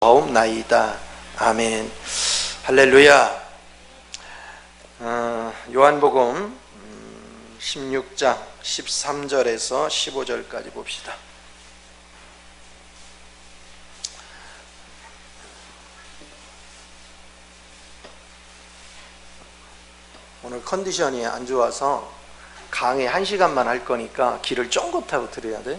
하옵나이다. 아멘. 할렐루야. 요한복음 16장 13절에서 15절까지 봅시다. 오늘 컨디션이 안 좋아서 강의 1시간만 할 거니까 길을 쫑긋하고 들어야 돼.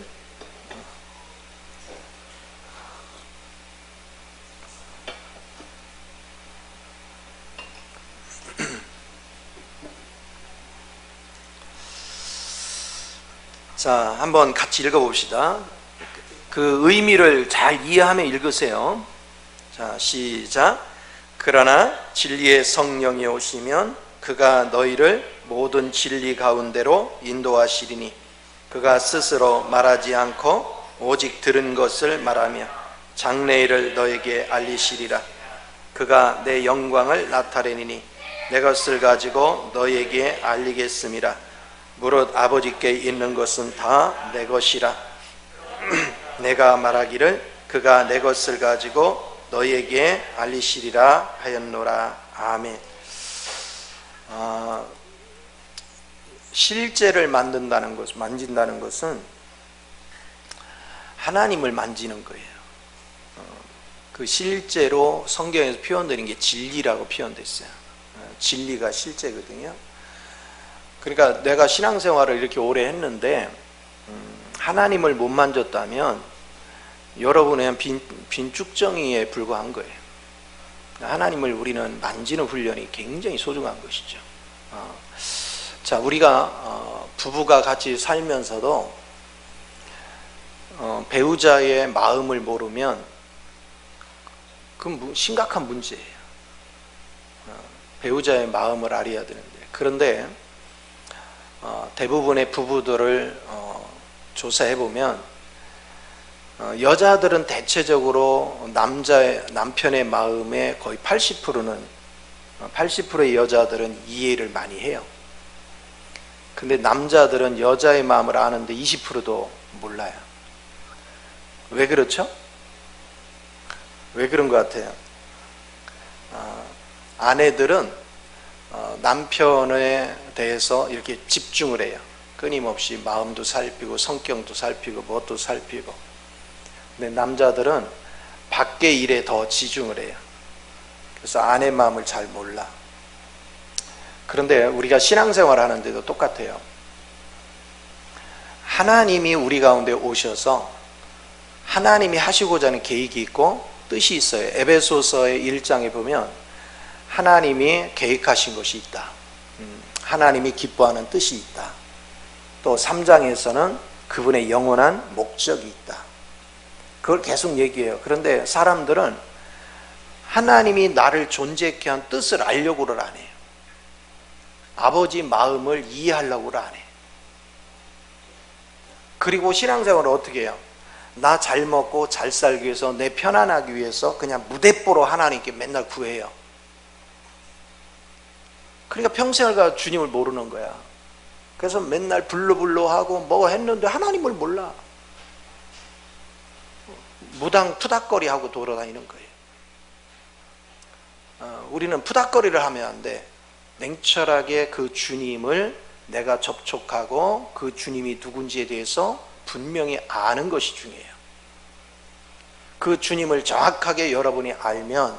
자, 한번 같이 읽어봅시다. 그 의미를 잘 이해하며 읽으세요. 자, 시작. 그러나 진리의 성령이 오시면 그가 너희를 모든 진리 가운데로 인도하시리니 그가 스스로 말하지 않고 오직 들은 것을 말하며 장래일을 너에게 알리시리라. 그가 내 영광을 나타내리니 내 것을 가지고 너에게 알리겠음이라. 무릇 아버지께 있는 것은 다 내 것이라. 내가 말하기를 그가 내 것을 가지고 너희에게 알리시리라 하였노라. 아멘. 실제를 만진다는 것은 하나님을 만지는 거예요. 그 실제로 성경에서 표현되는 게 진리라고 표현됐어요. 진리가 실제거든요. 그러니까 내가 신앙생활을 이렇게 오래 했는데 하나님을 못 만졌다면 여러분의 빈쭉정이에 불과한 거예요. 하나님을 우리는 만지는 훈련이 굉장히 소중한 것이죠. 자, 우리가 부부가 같이 살면서도 배우자의 마음을 모르면 그건 심각한 문제예요. 배우자의 마음을 알아야 되는데, 그런데 대부분의 부부들을 조사해보면 여자들은 대체적으로 남편의 마음의 거의 80%의 여자들은 이해를 많이 해요. 근데 남자들은 여자의 마음을 아는데 20%도 몰라요. 왜 그렇죠? 왜 그런 것 같아요? 아내들은 남편에 대해서 이렇게 집중을 해요. 끊임없이 마음도 살피고 성격도 살피고 뭣도 살피고. 근데 남자들은 밖의 일에 더 지중을 해요. 그래서 아내 마음을 잘 몰라. 그런데 우리가 신앙생활 하는데도 똑같아요. 하나님이 우리 가운데 오셔서 하나님이 하시고자 하는 계획이 있고 뜻이 있어요. 에베소서의 1장에 보면 하나님이 계획하신 것이 있다. 하나님이 기뻐하는 뜻이 있다. 또 3장에서는 그분의 영원한 목적이 있다. 그걸 계속 얘기해요. 그런데 사람들은 하나님이 나를 존재케 한 뜻을 알려고를 안 해요. 아버지 마음을 이해하려고를 안 해요. 그리고 신앙생활을 어떻게 해요? 나 잘 먹고 잘 살기 위해서, 내 편안하기 위해서 그냥 무대뽀로 하나님께 맨날 구해요. 그러니까 평생을 가 주님을 모르는 거야. 그래서 맨날 불러하고 뭐 했는데 하나님을 몰라. 무당 푸닥거리하고 돌아다니는 거예요. 우리는 푸닥거리를 하면 안 돼. 냉철하게 그 주님을 내가 접촉하고 그 주님이 누군지에 대해서 분명히 아는 것이 중요해요. 그 주님을 정확하게 여러분이 알면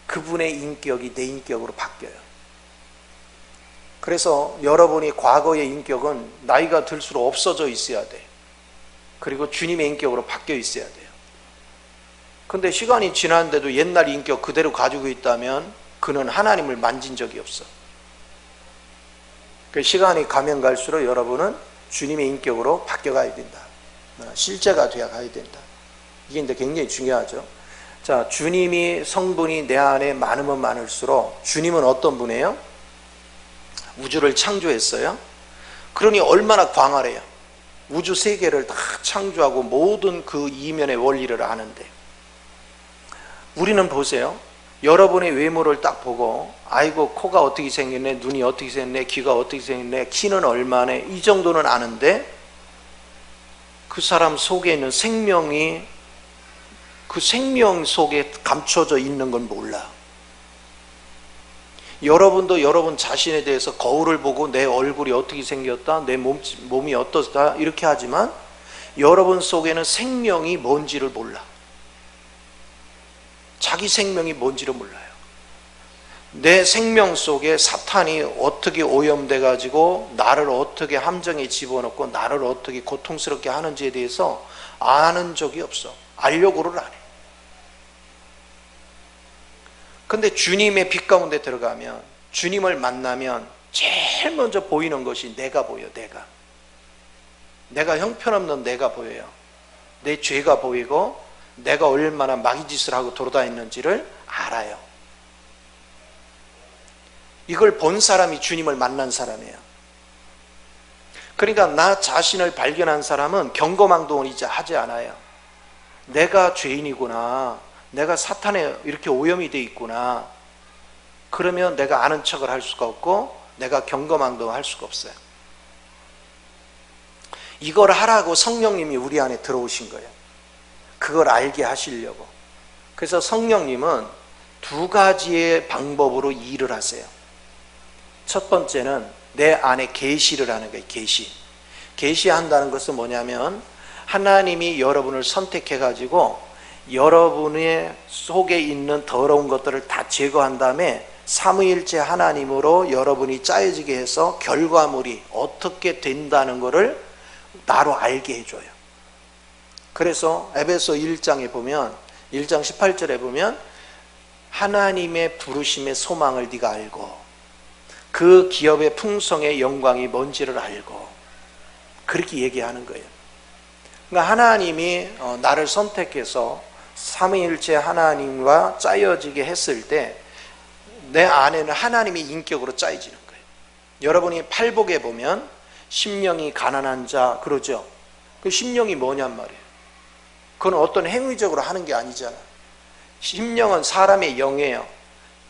그분의 인격이 내 인격으로 바뀌어요. 그래서 여러분이 과거의 인격은 나이가 들수록 없어져 있어야 돼. 그리고 주님의 인격으로 바뀌어 있어야 돼요. 근데 시간이 지났는데도 옛날 인격 그대로 가지고 있다면 그는 하나님을 만진 적이 없어. 그 시간이 가면 갈수록 여러분은 주님의 인격으로 바뀌어가야 된다. 실제가 되어 가야 된다. 이게 이제 굉장히 중요하죠. 자, 주님이 성분이 내 안에 많으면 많을수록 주님은 어떤 분이에요? 우주를 창조했어요. 그러니 얼마나 광활해요. 우주 세계를 다 창조하고 모든 그 이면의 원리를 아는데, 우리는 보세요. 여러분의 외모를 딱 보고 아이고 코가 어떻게 생겼네, 눈이 어떻게 생겼네, 귀가 어떻게 생겼네, 키는 얼마네, 이 정도는 아는데 그 사람 속에 있는 생명이 그 생명 속에 감춰져 있는 건 몰라. 여러분도 여러분 자신에 대해서 거울을 보고 내 얼굴이 어떻게 생겼다, 내 몸이 어떻다 이렇게 하지만 여러분 속에는 생명이 뭔지를 몰라. 자기 생명이 뭔지를 몰라요. 내 생명 속에 사탄이 어떻게 오염돼 가지고 나를 어떻게 함정에 집어넣고 나를 어떻게 고통스럽게 하는지에 대해서 아는 적이 없어. 알려고를 안 해. 근데 주님의 빛 가운데 들어가면, 주님을 만나면 제일 먼저 보이는 것이 내가 보여. 내가 형편없는 내가 보여요. 내 죄가 보이고 내가 얼마나 마귀짓을 하고 돌아다니는지를 알아요. 이걸 본 사람이 주님을 만난 사람이에요. 그러니까 나 자신을 발견한 사람은 경거망동을 이제 하지 않아요. 내가 죄인이구나, 내가 사탄에 이렇게 오염이 돼 있구나. 그러면 내가 아는 척을 할 수가 없고 내가 경거망동을 할 수가 없어요. 이걸 하라고 성령님이 우리 안에 들어오신 거예요. 그걸 알게 하시려고. 그래서 성령님은 두 가지의 방법으로 일을 하세요. 첫 번째는 내 안에 계시를 하는 거예요. 계시한다는 것은 뭐냐면 하나님이 여러분을 선택해 가지고 여러분의 속에 있는 더러운 것들을 다 제거한 다음에 삼위일체 하나님으로 여러분이 짜여지게 해서 결과물이 어떻게 된다는 것을 나로 알게 해줘요. 그래서 에베소 1장에 보면 1장 18절에 보면 하나님의 부르심의 소망을 네가 알고 그 기업의 풍성의 영광이 뭔지를 알고, 그렇게 얘기하는 거예요. 그러니까 하나님이 나를 선택해서 삼위일체 하나님과 짜여지게 했을 때 내 안에는 하나님의 인격으로 짜여지는 거예요. 여러분이 팔복에 보면 심령이 가난한 자 그러죠. 그 심령이 뭐냔 말이에요. 그건 어떤 행위적으로 하는 게 아니잖아. 심령은 사람의 영이에요.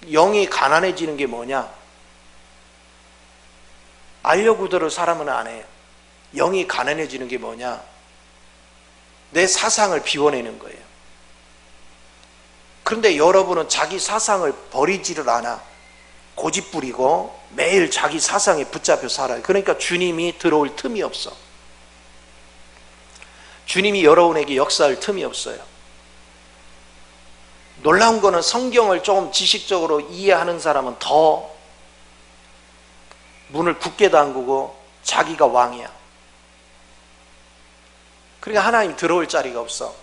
영이 가난해지는 게 뭐냐? 알려구들을 사람은 안 해요. 영이 가난해지는 게 뭐냐? 내 사상을 비워내는 거예요. 그런데 여러분은 자기 사상을 버리지를 않아. 고집부리고 매일 자기 사상에 붙잡혀 살아요. 그러니까 주님이 들어올 틈이 없어. 주님이 여러분에게 역사할 틈이 없어요. 놀라운 거는 성경을 조금 지식적으로 이해하는 사람은 더 문을 굳게 담그고 자기가 왕이야. 그러니까 하나님 들어올 자리가 없어.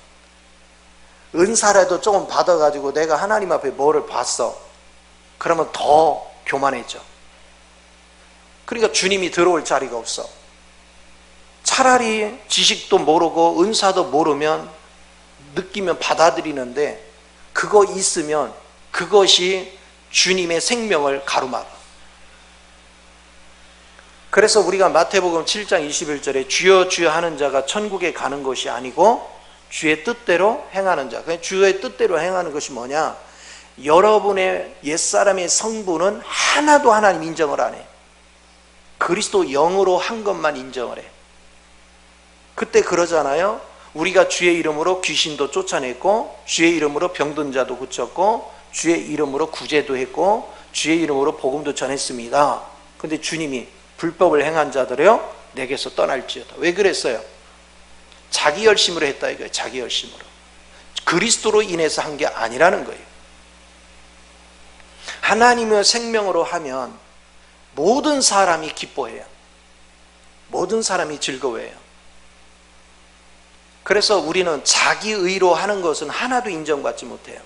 은사라도 조금 받아가지고 내가 하나님 앞에 뭐를 봤어. 그러면 더 교만해져. 그러니까 주님이 들어올 자리가 없어. 차라리 지식도 모르고 은사도 모르면 느끼면 받아들이는데 그거 있으면 그것이 주님의 생명을 가로막아. 그래서 우리가 마태복음 7장 21절에 주여 주여 하는 자가 천국에 가는 것이 아니고 주의 뜻대로 행하는 자. 주의 뜻대로 행하는 것이 뭐냐? 여러분의 옛사람의 성분은 하나도 하나님 인정을 안 해. 그리스도 영으로 한 것만 인정을 해. 그때 그러잖아요. 우리가 주의 이름으로 귀신도 쫓아냈고 주의 이름으로 병든 자도 고쳤고 주의 이름으로 구제도 했고 주의 이름으로 복음도 전했습니다. 근데 주님이 불법을 행한 자들이여 내게서 떠날지어다. 왜 그랬어요? 자기 열심으로 했다 이거예요. 자기 열심으로. 그리스도로 인해서 한 게 아니라는 거예요. 하나님의 생명으로 하면 모든 사람이 기뻐해요. 모든 사람이 즐거워해요. 그래서 우리는 자기 의로 하는 것은 하나도 인정받지 못해요.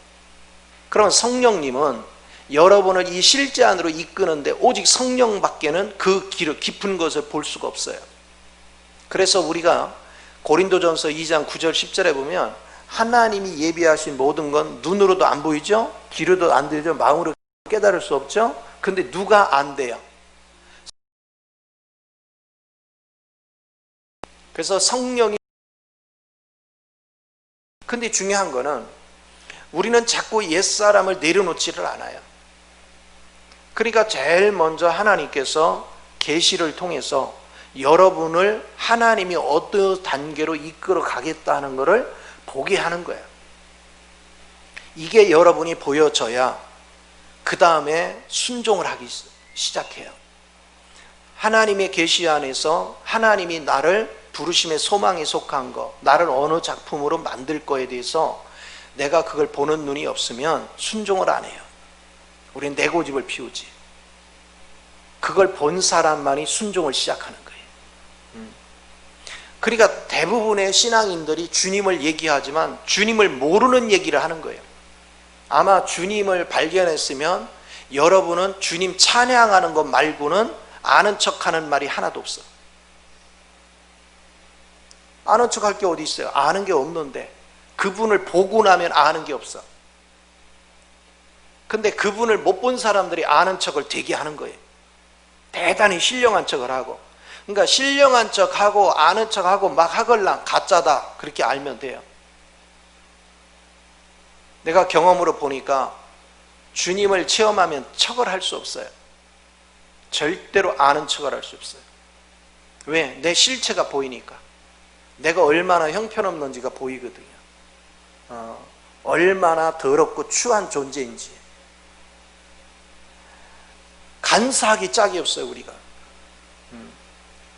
그럼 성령님은 여러분을 이 실제 안으로 이끄는데 오직 성령밖에는 그 깊은 것을 볼 수가 없어요. 그래서 우리가 고린도전서 2장 9절 10절에 보면 하나님이 예비하신 모든 건 눈으로도 안 보이죠? 귀로도 안 들리죠? 마음으로 깨달을 수 없죠? 근데 누가 안 돼요? 그래서 성령이. 근데 중요한 거는 우리는 자꾸 옛사람을 내려놓지를 않아요. 그러니까 제일 먼저 하나님께서 계시를 통해서 여러분을 하나님이 어떤 단계로 이끌어 가겠다는 것을 보게 하는 거예요. 이게 여러분이 보여져야 그 다음에 순종을 하기 시작해요. 하나님의 계시 안에서 하나님이 나를 부르심의 소망에 속한 거, 나를 어느 작품으로 만들 거에 대해서 내가 그걸 보는 눈이 없으면 순종을 안 해요. 우리는 내 고집을 피우지. 그걸 본 사람만이 순종을 시작하는 거예요. 그러니까 대부분의 신앙인들이 주님을 얘기하지만 주님을 모르는 얘기를 하는 거예요. 아마 주님을 발견했으면 여러분은 주님 찬양하는 것 말고는 아는 척하는 말이 하나도 없어. 아는 척할 게 어디 있어요? 아는 게 없는데 그분을 보고 나면 아는 게 없어. 근데 그분을 못 본 사람들이 아는 척을 되게 하는 거예요. 대단히 신령한 척을 하고. 그러니까 신령한 척하고 아는 척하고 막 하걸랑 가짜다 그렇게 알면 돼요. 내가 경험으로 보니까 주님을 체험하면 척을 할 수 없어요. 절대로 아는 척을 할 수 없어요. 왜? 내 실체가 보이니까. 내가 얼마나 형편없는지가 보이거든요. 얼마나 더럽고 추한 존재인지. 간사하기 짝이 없어요, 우리가.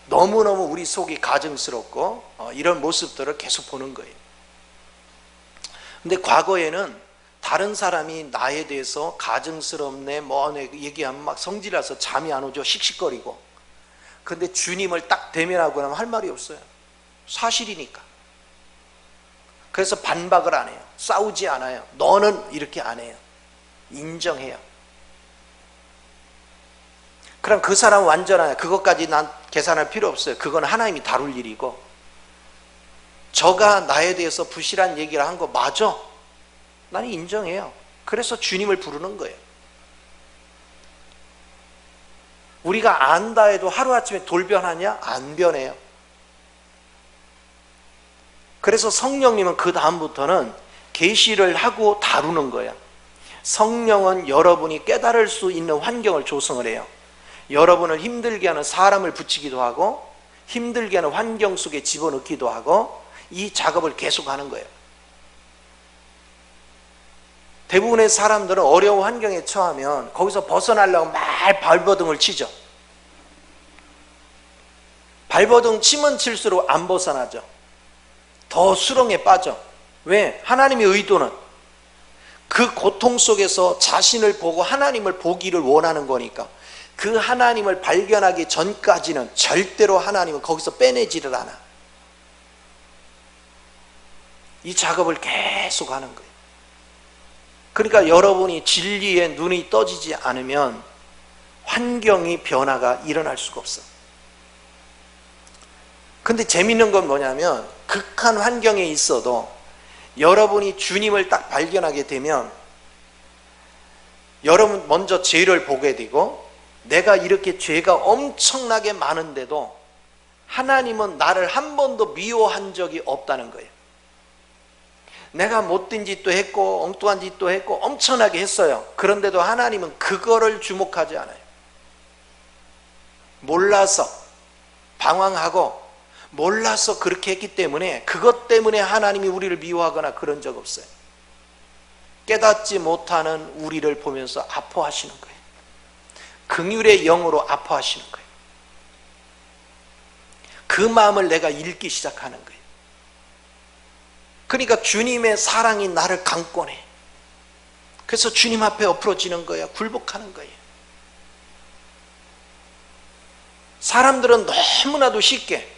너무너무 우리 속이 가증스럽고 이런 모습들을 계속 보는 거예요. 근데 과거에는 다른 사람이 나에 대해서 가증스럽네 뭐네 얘기하면 막 성질나서 잠이 안 오죠. 씩씩거리고. 근데 주님을 딱 대면하고 나면 할 말이 없어요. 사실이니까. 그래서 반박을 안 해요. 싸우지 않아요. 너는 이렇게 안 해요. 인정해요. 그럼 그 사람은 완전하냐? 그것까지 난 계산할 필요 없어요. 그건 하나님이 다룰 일이고. 저가 나에 대해서 부실한 얘기를 한 거 맞아. 나는 인정해요. 그래서 주님을 부르는 거예요. 우리가 안다 해도 하루아침에 돌변하냐? 안 변해요. 그래서 성령님은 그 다음부터는 계시를 하고 다루는 거예요. 성령은 여러분이 깨달을 수 있는 환경을 조성을 해요. 여러분을 힘들게 하는 사람을 붙이기도 하고 힘들게 하는 환경 속에 집어넣기도 하고 이 작업을 계속하는 거예요. 대부분의 사람들은 어려운 환경에 처하면 거기서 벗어나려고 말 발버둥을 치죠. 발버둥 치면 칠수록 안 벗어나죠. 더 수렁에 빠져. 왜? 하나님의 의도는 그 고통 속에서 자신을 보고 하나님을 보기를 원하는 거니까. 그 하나님을 발견하기 전까지는 절대로 하나님은 거기서 빼내지를 않아. 이 작업을 계속 하는 거예요. 그러니까 여러분이 진리에 눈이 떠지지 않으면 환경이 변화가 일어날 수가 없어. 근데 재밌는 건 뭐냐면 극한 환경에 있어도 여러분이 주님을 딱 발견하게 되면 여러분 먼저 죄를 보게 되고 내가 이렇게 죄가 엄청나게 많은데도 하나님은 나를 한 번도 미워한 적이 없다는 거예요. 내가 못된 짓도 했고 엉뚱한 짓도 했고 엄청나게 했어요. 그런데도 하나님은 그거를 주목하지 않아요. 몰라서 방황하고 몰라서 그렇게 했기 때문에 그것 때문에 하나님이 우리를 미워하거나 그런 적 없어요. 깨닫지 못하는 우리를 보면서 아파하시는 거예요. 긍휼의 영으로 아파하시는 거예요. 그 마음을 내가 읽기 시작하는 거예요. 그러니까 주님의 사랑이 나를 강권해. 그래서 주님 앞에 엎어지는 거예요. 굴복하는 거예요. 사람들은 너무나도 쉽게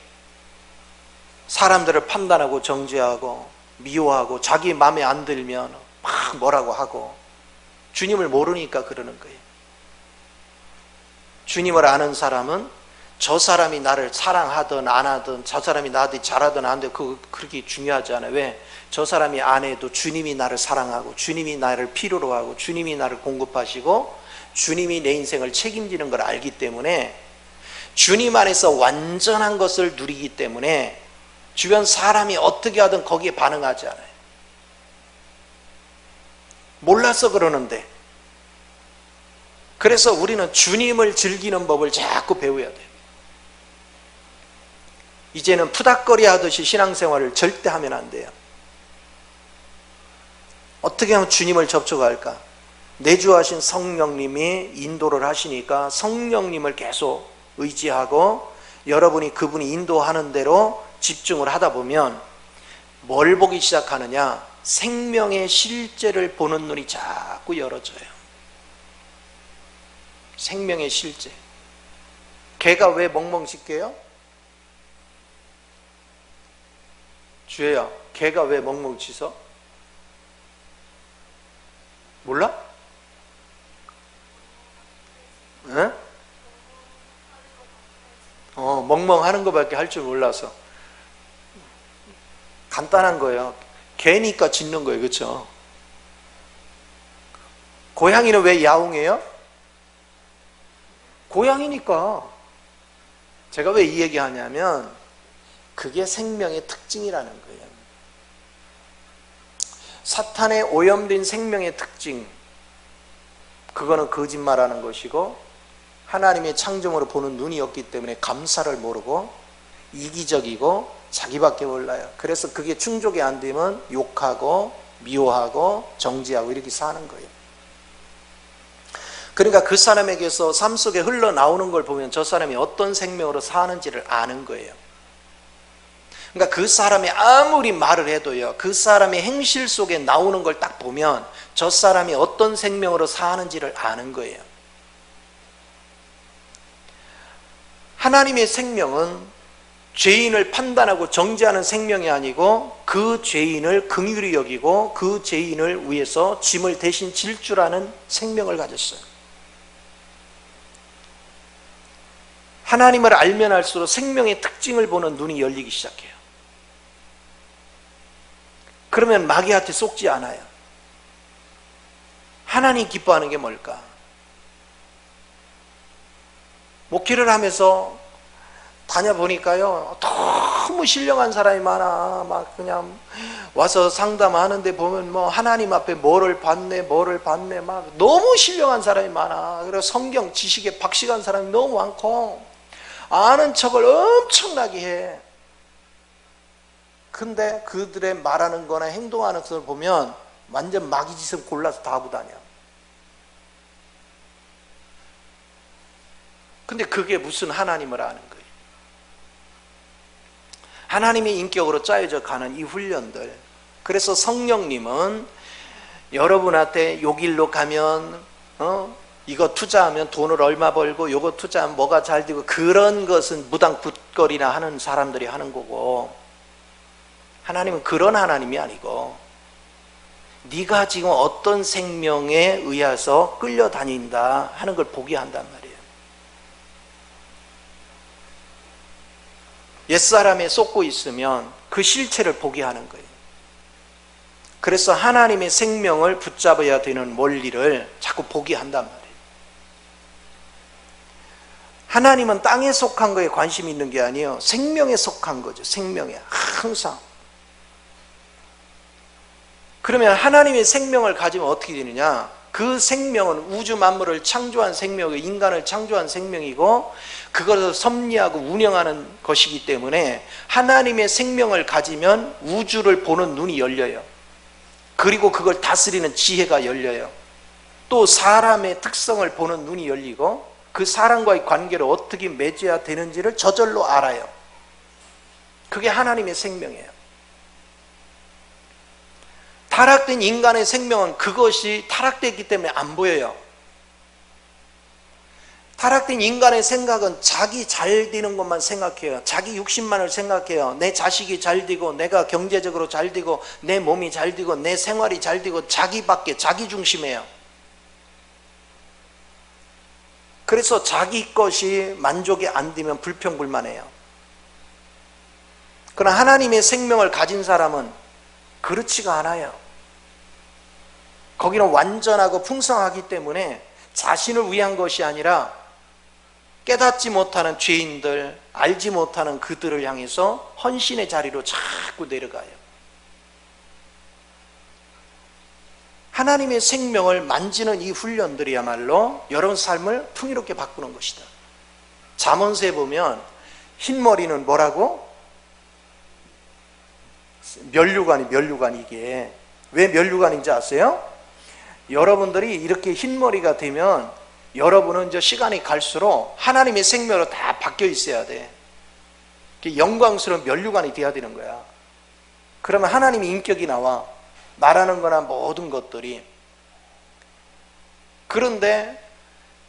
사람들을 판단하고 정죄하고 미워하고 자기 마음에 안 들면 막 뭐라고 하고 주님을 모르니까 그러는 거예요. 주님을 아는 사람은 저 사람이 나를 사랑하든 안 하든 저 사람이 나한테 잘하든 안 하든 그거 그렇게 중요하지 않아요. 왜? 저 사람이 안 해도 주님이 나를 사랑하고 주님이 나를 필요로 하고 주님이 나를 공급하시고 주님이 내 인생을 책임지는 걸 알기 때문에 주님 안에서 완전한 것을 누리기 때문에 주변 사람이 어떻게 하든 거기에 반응하지 않아요. 몰라서 그러는데. 그래서 우리는 주님을 즐기는 법을 자꾸 배워야 돼요. 이제는 푸닥거리 하듯이 신앙생활을 절대 하면 안 돼요. 어떻게 하면 주님을 접촉할까? 내주하신 성령님이 인도를 하시니까 성령님을 계속 의지하고 여러분이 그분이 인도하는 대로 집중을 하다 보면 뭘 보기 시작하느냐? 생명의 실제를 보는 눈이 자꾸 열어져요. 생명의 실제. 개가 왜 멍멍 짖게요? 주혜야, 개가 왜 멍멍 짖어? 몰라? 응? 멍멍 하는 것밖에 할 줄 몰라서. 간단한 거예요. 개니까 짖는 거예요. 그렇죠? 고양이는 왜 야옹해요? 고양이니까. 제가 왜 이 얘기 하냐면 그게 생명의 특징이라는 거예요. 사탄의 오염된 생명의 특징, 그거는 거짓말하는 것이고 하나님의 창조물을 보는 눈이 없기 때문에 감사를 모르고 이기적이고 자기밖에 몰라요. 그래서 그게 충족이 안 되면 욕하고 미워하고 정죄하고 이렇게 사는 거예요. 그러니까 그 사람에게서 삶 속에 흘러나오는 걸 보면 저 사람이 어떤 생명으로 사는지를 아는 거예요. 그러니까 그 사람이 아무리 말을 해도요, 그 사람의 행실 속에 나오는 걸 딱 보면 저 사람이 어떤 생명으로 사는지를 아는 거예요. 하나님의 생명은 죄인을 판단하고 정죄하는 생명이 아니고 그 죄인을 긍휼히 여기고 그 죄인을 위해서 짐을 대신 질 줄 아는 생명을 가졌어요. 하나님을 알면 알수록 생명의 특징을 보는 눈이 열리기 시작해요. 그러면 마귀한테 속지 않아요. 하나님 기뻐하는 게 뭘까? 목회를 하면서 다녀보니까요, 너무 신령한 사람이 많아. 막 그냥 와서 상담하는데 보면 뭐 하나님 앞에 뭐를 받네 막 너무 신령한 사람이 많아. 그래서 성경 지식에 박식한 사람이 너무 많고 아는 척을 엄청나게 해. 근데 그들의 말하는 거나 행동하는 것을 보면 완전 마귀 짓을 골라서 다 하고 다녀. 근데 그게 무슨 하나님을 아는 거예요? 하나님의 인격으로 짜여져 가는 이 훈련들. 그래서 성령님은 여러분한테 요 길로 가면 이거 투자하면 돈을 얼마 벌고 요거 투자하면 뭐가 잘 되고 그런 것은 무당붓거리나 하는 사람들이 하는 거고, 하나님은 그런 하나님이 아니고 네가 지금 어떤 생명에 의해서 끌려다닌다 하는 걸 보게 한단 말이에요. 옛사람에 쏟고 있으면 그 실체를 보게 하는 거예요. 그래서 하나님의 생명을 붙잡아야 되는 원리를 자꾸 보게 한단 말이에요. 하나님은 땅에 속한 거에 관심이 있는 게 아니에요. 생명에 속한 거죠. 생명에 항상. 그러면 하나님의 생명을 가지면 어떻게 되느냐? 그 생명은 우주 만물을 창조한 생명이고 인간을 창조한 생명이고 그것을 섭리하고 운영하는 것이기 때문에 하나님의 생명을 가지면 우주를 보는 눈이 열려요. 그리고 그걸 다스리는 지혜가 열려요. 또 사람의 특성을 보는 눈이 열리고 그 사람과의 관계를 어떻게 맺어야 되는지를 저절로 알아요. 그게 하나님의 생명이에요. 타락된 인간의 생명은 그것이 타락됐기 때문에 안 보여요. 타락된 인간의 생각은 자기 잘 되는 것만 생각해요. 자기 육신만을 생각해요. 내 자식이 잘 되고 내가 경제적으로 잘 되고 내 몸이 잘 되고 내 생활이 잘 되고 자기밖에, 자기 중심이에요. 그래서 자기 것이 만족이 안 되면 불평불만해요. 그러나 하나님의 생명을 가진 사람은 그렇지가 않아요. 거기는 완전하고 풍성하기 때문에 자신을 위한 것이 아니라 깨닫지 못하는 죄인들, 알지 못하는 그들을 향해서 헌신의 자리로 자꾸 내려가요. 하나님의 생명을 만지는 이 훈련들이야말로 여러분 삶을 풍요롭게 바꾸는 것이다. 잠언서에 보면 흰머리는 뭐라고? 면류관 이게 왜 면류관인지 아세요? 여러분들이 이렇게 흰머리가 되면 여러분은 이제 시간이 갈수록 하나님의 생명으로 다 바뀌어 있어야 돼. 영광스러운 면류관이 돼야 되는 거야. 그러면 하나님의 인격이 나와. 말하는 거나 모든 것들이. 그런데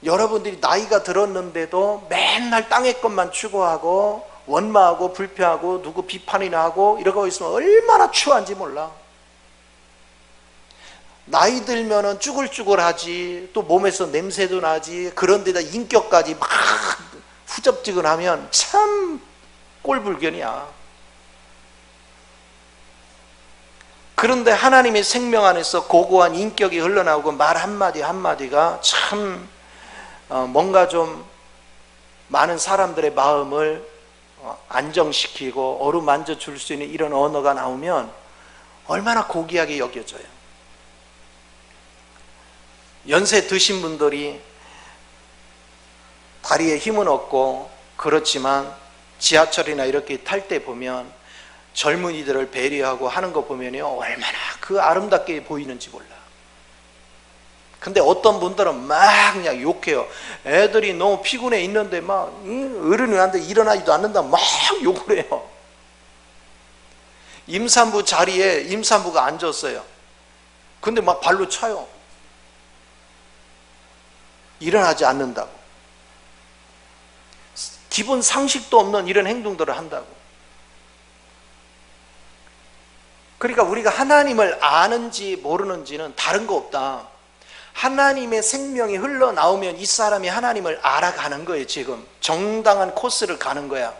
여러분들이 나이가 들었는데도 맨날 땅의 것만 추구하고 원망하고 불평하고 누구 비판이나 하고 이러고 있으면 얼마나 추한지 몰라. 나이 들면은 쭈글쭈글하지, 또 몸에서 냄새도 나지, 그런데다 인격까지 막 후접지근하면 참 꼴불견이야. 그런데 하나님의 생명 안에서 고고한 인격이 흘러나오고 말 한마디 한마디가 참 뭔가 좀 많은 사람들의 마음을 안정시키고 어루만져 줄 수 있는 이런 언어가 나오면 얼마나 고귀하게 여겨져요. 연세 드신 분들이 다리에 힘은 없고 그렇지만 지하철이나 이렇게 탈 때 보면 젊은이들을 배려하고 하는 거 보면요 얼마나 그 아름답게 보이는지 몰라. 근데 어떤 분들은 막 그냥 욕해요. 애들이 너무 피곤해 있는데 막 어른이한테 일어나지도 않는다 막 욕을 해요. 임산부 자리에 임산부가 앉았어요. 근데 막 발로 차요. 일어나지 않는다고. 기본 상식도 없는 이런 행동들을 한다고. 그러니까 우리가 하나님을 아는지 모르는지는 다른 거 없다. 하나님의 생명이 흘러나오면 이 사람이 하나님을 알아가는 거예요. 지금 정당한 코스를 가는 거야.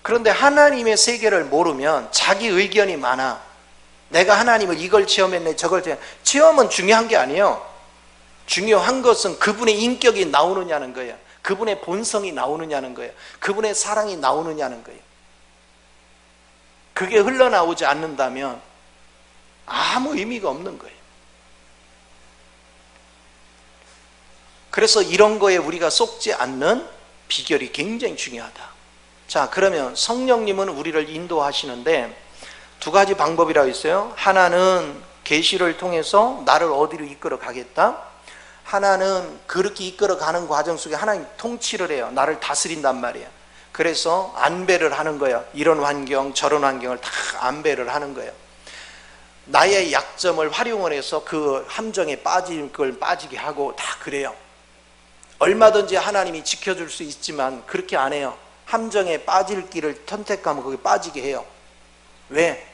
그런데 하나님의 세계를 모르면 자기 의견이 많아. 내가 하나님을 이걸 체험했네 저걸 체험은 중요한 게 아니에요. 중요한 것은 그분의 인격이 나오느냐는 거예요. 그분의 본성이 나오느냐는 거예요. 그분의 사랑이 나오느냐는 거예요. 그게 흘러나오지 않는다면 아무 의미가 없는 거예요. 그래서 이런 거에 우리가 속지 않는 비결이 굉장히 중요하다. 자, 그러면 성령님은 우리를 인도하시는데 두 가지 방법이라고 있어요. 하나는 계시를 통해서 나를 어디로 이끌어 가겠다. 하나는 그렇게 이끌어 가는 과정 속에 하나님 통치를 해요. 나를 다스린단 말이에요. 그래서 안배를 하는 거예요. 이런 환경 저런 환경을 다 안배를 하는 거예요. 나의 약점을 활용을 해서 그 함정에 빠질 걸 빠지게 하고 다 그래요. 얼마든지 하나님이 지켜줄 수 있지만 그렇게 안 해요. 함정에 빠질 길을 선택하면 거기 빠지게 해요. 왜?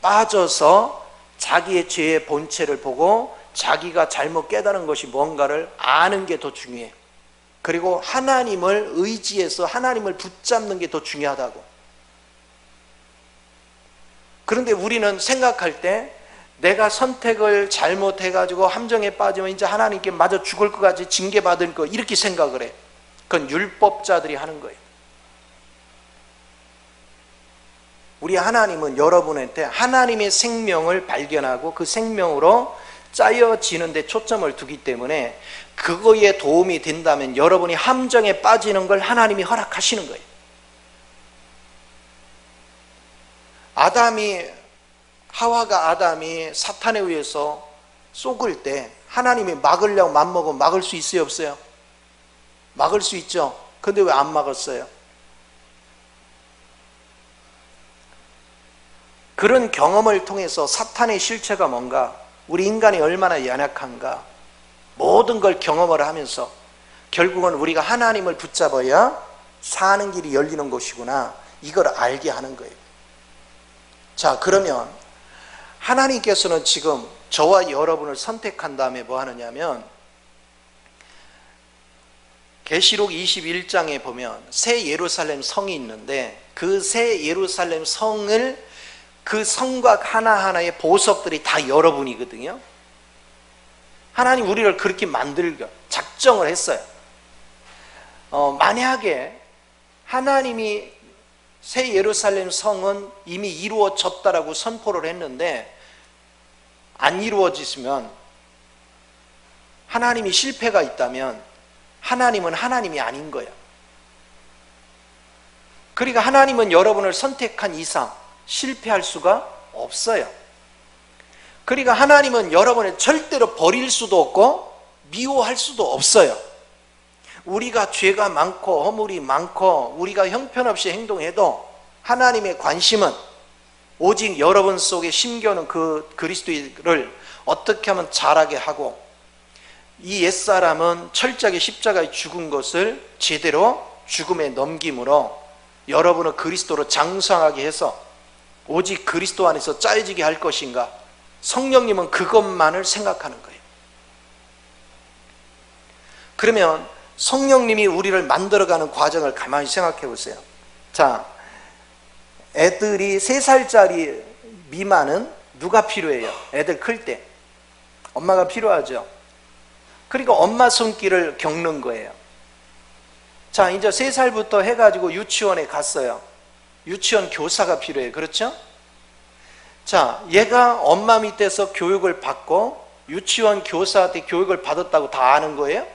빠져서 자기의 죄의 본체를 보고 자기가 잘못 깨달은 것이 뭔가를 아는 게 더 중요해. 그리고 하나님을 의지해서 하나님을 붙잡는 게 더 중요하다고. 그런데 우리는 생각할 때 내가 선택을 잘못해가지고 함정에 빠지면 이제 하나님께 맞아 죽을 것 같이 징계받을 거 이렇게 생각을 해. 그건 율법자들이 하는 거예요. 우리 하나님은 여러분한테 하나님의 생명을 발견하고 그 생명으로 짜여지는 데 초점을 두기 때문에 그거에 도움이 된다면 여러분이 함정에 빠지는 걸 하나님이 허락하시는 거예요. 하와가 아담이 사탄에 의해서 속을 때 하나님이 막으려고 맘먹으면 막을 수 있어요 없어요? 막을 수 있죠. 근데 왜 안 막았어요? 그런 경험을 통해서 사탄의 실체가 뭔가, 우리 인간이 얼마나 연약한가, 모든 걸 경험을 하면서 결국은 우리가 하나님을 붙잡아야 사는 길이 열리는 것이구나, 이걸 알게 하는 거예요. 자, 그러면 하나님께서는 지금 저와 여러분을 선택한 다음에 뭐 하느냐면, 계시록 21장에 보면 새 예루살렘 성이 있는데 그 새 예루살렘 성을, 그 성곽 하나하나의 보석들이 다 여러분이거든요. 하나님 우리를 그렇게 만들고 작정을 했어요. 만약에 하나님이 새 예루살렘 성은 이미 이루어졌다라고 선포를 했는데 안 이루어지면, 하나님이 실패가 있다면 하나님은 하나님이 아닌 거예요. 그러니까 하나님은 여러분을 선택한 이상 실패할 수가 없어요. 그러니까 하나님은 여러분을 절대로 버릴 수도 없고 미워할 수도 없어요. 우리가 죄가 많고 허물이 많고 우리가 형편없이 행동해도 하나님의 관심은 오직 여러분 속에 심겨놓은 그 그리스도를 어떻게 하면 자라게 하고, 이 옛사람은 철저하게 십자가에 죽은 것을 제대로 죽음에 넘김으로 여러분을 그리스도로 장성하게 해서 오직 그리스도 안에서 짜여지게 할 것인가, 성령님은 그것만을 생각하는 거예요. 그러면 성령님이 우리를 만들어가는 과정을 가만히 생각해 보세요. 자, 애들이 3살짜리 미만은 누가 필요해요? 애들 클 때 엄마가 필요하죠. 그러니까 엄마 손길을 겪는 거예요. 자, 이제 3살부터 해가지고 유치원에 갔어요. 유치원 교사가 필요해요. 그렇죠? 자, 얘가 엄마 밑에서 교육을 받고 유치원 교사한테 교육을 받았다고 다 아는 거예요?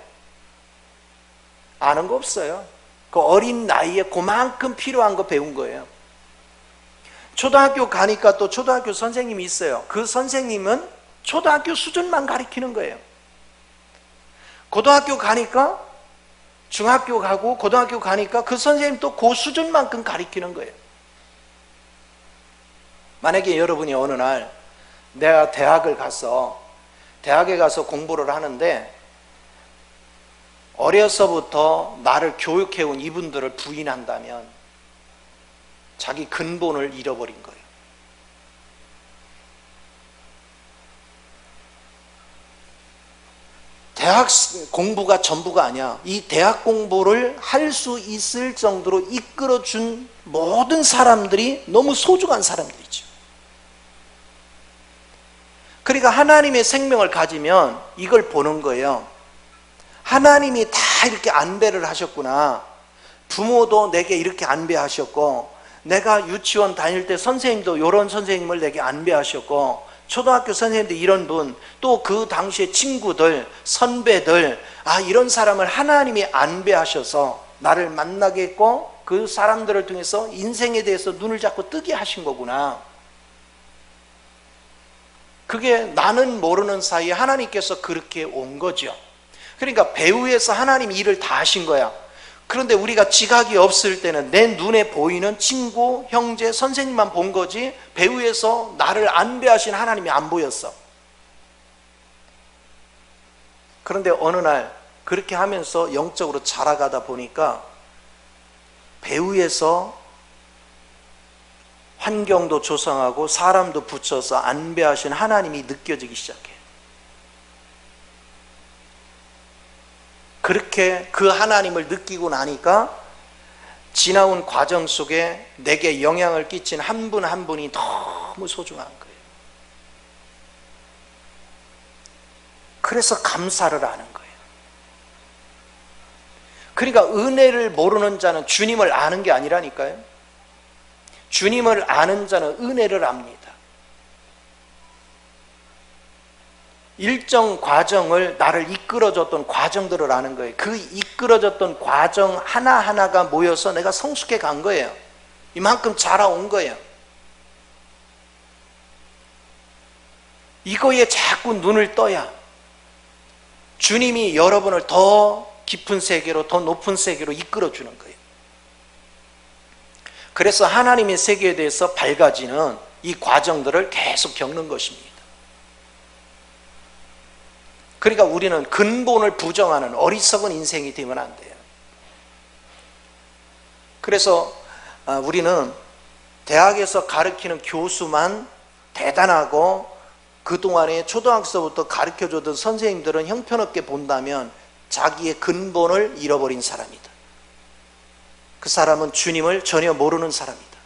아는 거 없어요. 그 어린 나이에 그만큼 필요한 거 배운 거예요. 초등학교 가니까 또 초등학교 선생님이 있어요. 그 선생님은 초등학교 수준만 가르치는 거예요. 고등학교 가니까, 중학교 가고 고등학교 가니까 그 선생님 또 그 수준만큼 가르치는 거예요. 만약에 여러분이 어느 날 내가 대학에 가서 공부를 하는데 어려서부터 나를 교육해온 이분들을 부인한다면 자기 근본을 잃어버린 거예요. 대학 공부가 전부가 아니야. 이 대학 공부를 할 수 있을 정도로 이끌어준 모든 사람들이 너무 소중한 사람들이죠. 그러니까 하나님의 생명을 가지면 이걸 보는 거예요. 하나님이 다 이렇게 안배를 하셨구나. 부모도 내게 이렇게 안배하셨고, 내가 유치원 다닐 때 선생님도 이런 선생님을 내게 안배하셨고, 초등학교 선생님도 이런 분, 또 그 당시에 친구들, 선배들, 이런 사람을 하나님이 안배하셔서 나를 만나게 했고, 그 사람들을 통해서 인생에 대해서 눈을 자꾸 뜨게 하신 거구나. 그게 나는 모르는 사이에 하나님께서 그렇게 온 거죠. 그러니까 배후에서 하나님이 일을 다 하신 거야. 그런데 우리가 지각이 없을 때는 내 눈에 보이는 친구, 형제, 선생님만 본 거지 배후에서 나를 안배하신 하나님이 안 보였어. 그런데 어느 날 그렇게 하면서 영적으로 자라가다 보니까 배후에서 환경도 조성하고 사람도 붙여서 안배하신 하나님이 느껴지기 시작해. 그렇게 그 하나님을 느끼고 나니까 지나온 과정 속에 내게 영향을 끼친 한 분 한 분이 너무 소중한 거예요. 그래서 감사를 하는 거예요. 그러니까 은혜를 모르는 자는 주님을 아는 게 아니라니까요. 주님을 아는 자는 은혜를 압니다. 일정 과정을 나를 이끌어줬던 과정들을 아는 거예요. 그 이끌어줬던 과정 하나하나가 모여서 내가 성숙해 간 거예요. 이만큼 자라온 거예요. 이거에 자꾸 눈을 떠야 주님이 여러분을 더 깊은 세계로, 더 높은 세계로 이끌어주는 거예요. 그래서 하나님의 세계에 대해서 밝아지는 이 과정들을 계속 겪는 것입니다. 그러니까 우리는 근본을 부정하는 어리석은 인생이 되면 안 돼요. 그래서 우리는 대학에서 가르치는 교수만 대단하고 그동안에 초등학생부터 가르쳐주던 선생님들은 형편없게 본다면 자기의 근본을 잃어버린 사람이다. 그 사람은 주님을 전혀 모르는 사람이다.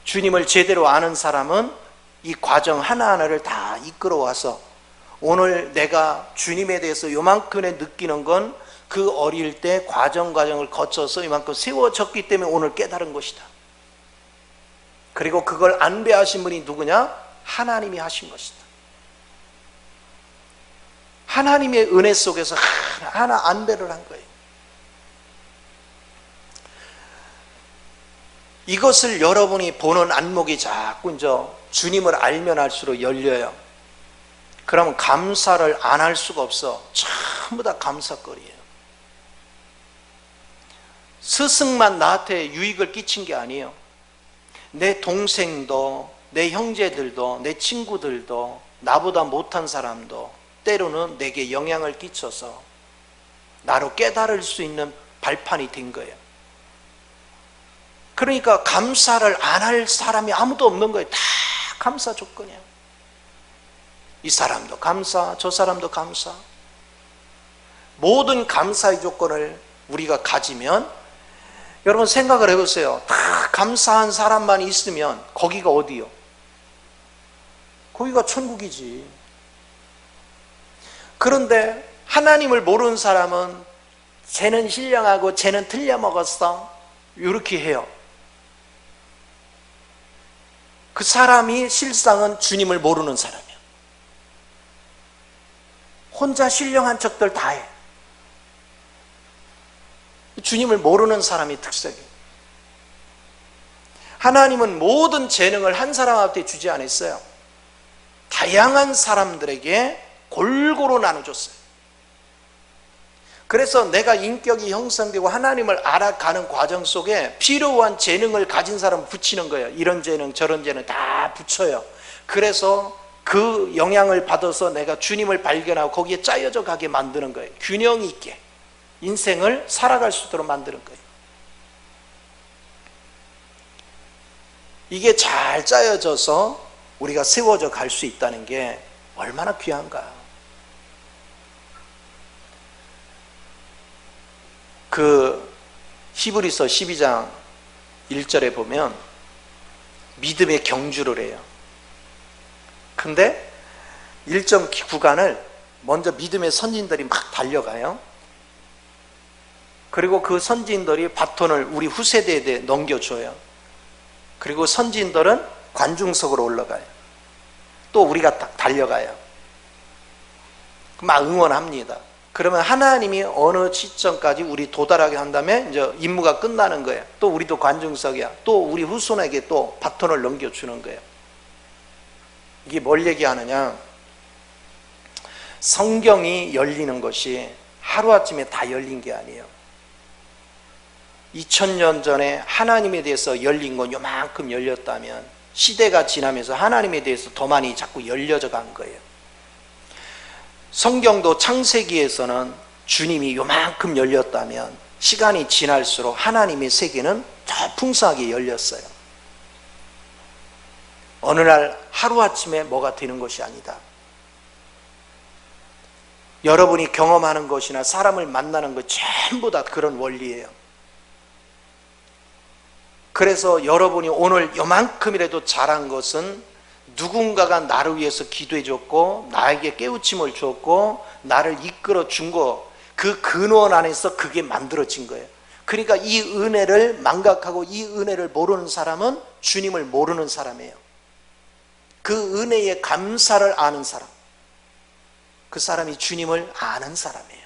주님을 제대로 아는 사람은 이 과정 하나하나를 다 이끌어와서 오늘 내가 주님에 대해서 요만큼의 느끼는 건 그 어릴 때 과정을 거쳐서 이만큼 세워졌기 때문에 오늘 깨달은 것이다. 그리고 그걸 안배하신 분이 누구냐? 하나님이 하신 것이다. 하나님의 은혜 속에서 하나 안배를 한 거예요. 이것을 여러분이 보는 안목이 자꾸 이제 주님을 알면 알수록 열려요. 그러면 감사를 안 할 수가 없어. 전부 다 감사거리예요. 스승만 나한테 유익을 끼친 게 아니에요. 내 동생도, 내 형제들도, 내 친구들도, 나보다 못한 사람도 때로는 내게 영향을 끼쳐서 나로 깨달을 수 있는 발판이 된 거예요. 그러니까 감사를 안 할 사람이 아무도 없는 거예요. 다 감사 조건이에요. 이 사람도 감사, 저 사람도 감사. 모든 감사의 조건을 우리가 가지면, 여러분 생각을 해보세요. 다 감사한 사람만 있으면 거기가 어디요? 거기가 천국이지. 그런데 하나님을 모르는 사람은 쟤는 신령하고 쟤는 틀려먹었어, 이렇게 해요. 그 사람이 실상은 주님을 모르는 사람이에요. 혼자 신령한 척들 다 해. 주님을 모르는 사람이 특색이에요. 하나님은 모든 재능을 한 사람한테 주지 않았어요. 다양한 사람들에게 골고루 나눠줬어요. 그래서 내가 인격이 형성되고 하나님을 알아가는 과정 속에 필요한 재능을 가진 사람을 붙이는 거예요. 이런 재능 저런 재능 다 붙여요. 그래서 그 영향을 받아서 내가 주님을 발견하고 거기에 짜여져 가게 만드는 거예요. 균형 있게 인생을 살아갈 수 있도록 만드는 거예요. 이게 잘 짜여져서 우리가 세워져 갈 수 있다는 게 얼마나 귀한가. 그 히브리서 12장 1절에 보면 믿음의 경주를 해요. 근데 일정 구간을 먼저 믿음의 선진들이 막 달려가요. 그리고 그 선진들이 바톤을 우리 후세대에 넘겨줘요. 그리고 선진들은 관중석으로 올라가요. 또 우리가 딱 달려가요. 막 응원합니다. 그러면 하나님이 어느 시점까지 우리 도달하게 한 다음에 이제 임무가 끝나는 거예요. 또 우리도 관중석이야. 또 우리 후손에게 또 바톤을 넘겨주는 거예요. 이게 뭘 얘기하느냐? 성경이 열리는 것이 하루아침에 다 열린 게 아니에요. 2000년 전에 하나님에 대해서 열린 건 요만큼 열렸다면 시대가 지나면서 하나님에 대해서 더 많이 자꾸 열려져 간 거예요. 성경도 창세기에서는 주님이 요만큼 열렸다면 시간이 지날수록 하나님의 세계는 더 풍성하게 열렸어요. 어느 날 하루아침에 뭐가 되는 것이 아니다. 여러분이 경험하는 것이나 사람을 만나는 것 전부 다 그런 원리예요. 그래서 여러분이 오늘 요만큼이라도 잘한 것은 누군가가 나를 위해서 기도해 줬고 나에게 깨우침을 줬고 나를 이끌어 준 거, 그 근원 안에서 그게 만들어진 거예요. 그러니까 이 은혜를 망각하고 이 은혜를 모르는 사람은 주님을 모르는 사람이에요. 그 은혜의 감사를 아는 사람, 그 사람이 주님을 아는 사람이에요.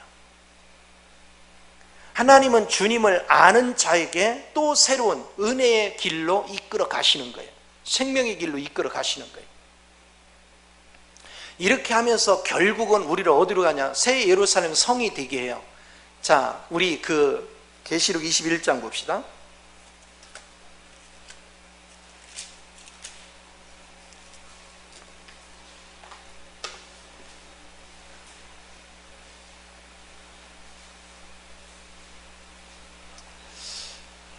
하나님은 주님을 아는 자에게 또 새로운 은혜의 길로 이끌어 가시는 거예요. 생명의 길로 이끌어 가시는 거예요. 이렇게 하면서 결국은 우리를 어디로 가냐? 새 예루살렘 성이 되게 해요. 자, 우리 그 계시록 21장 봅시다.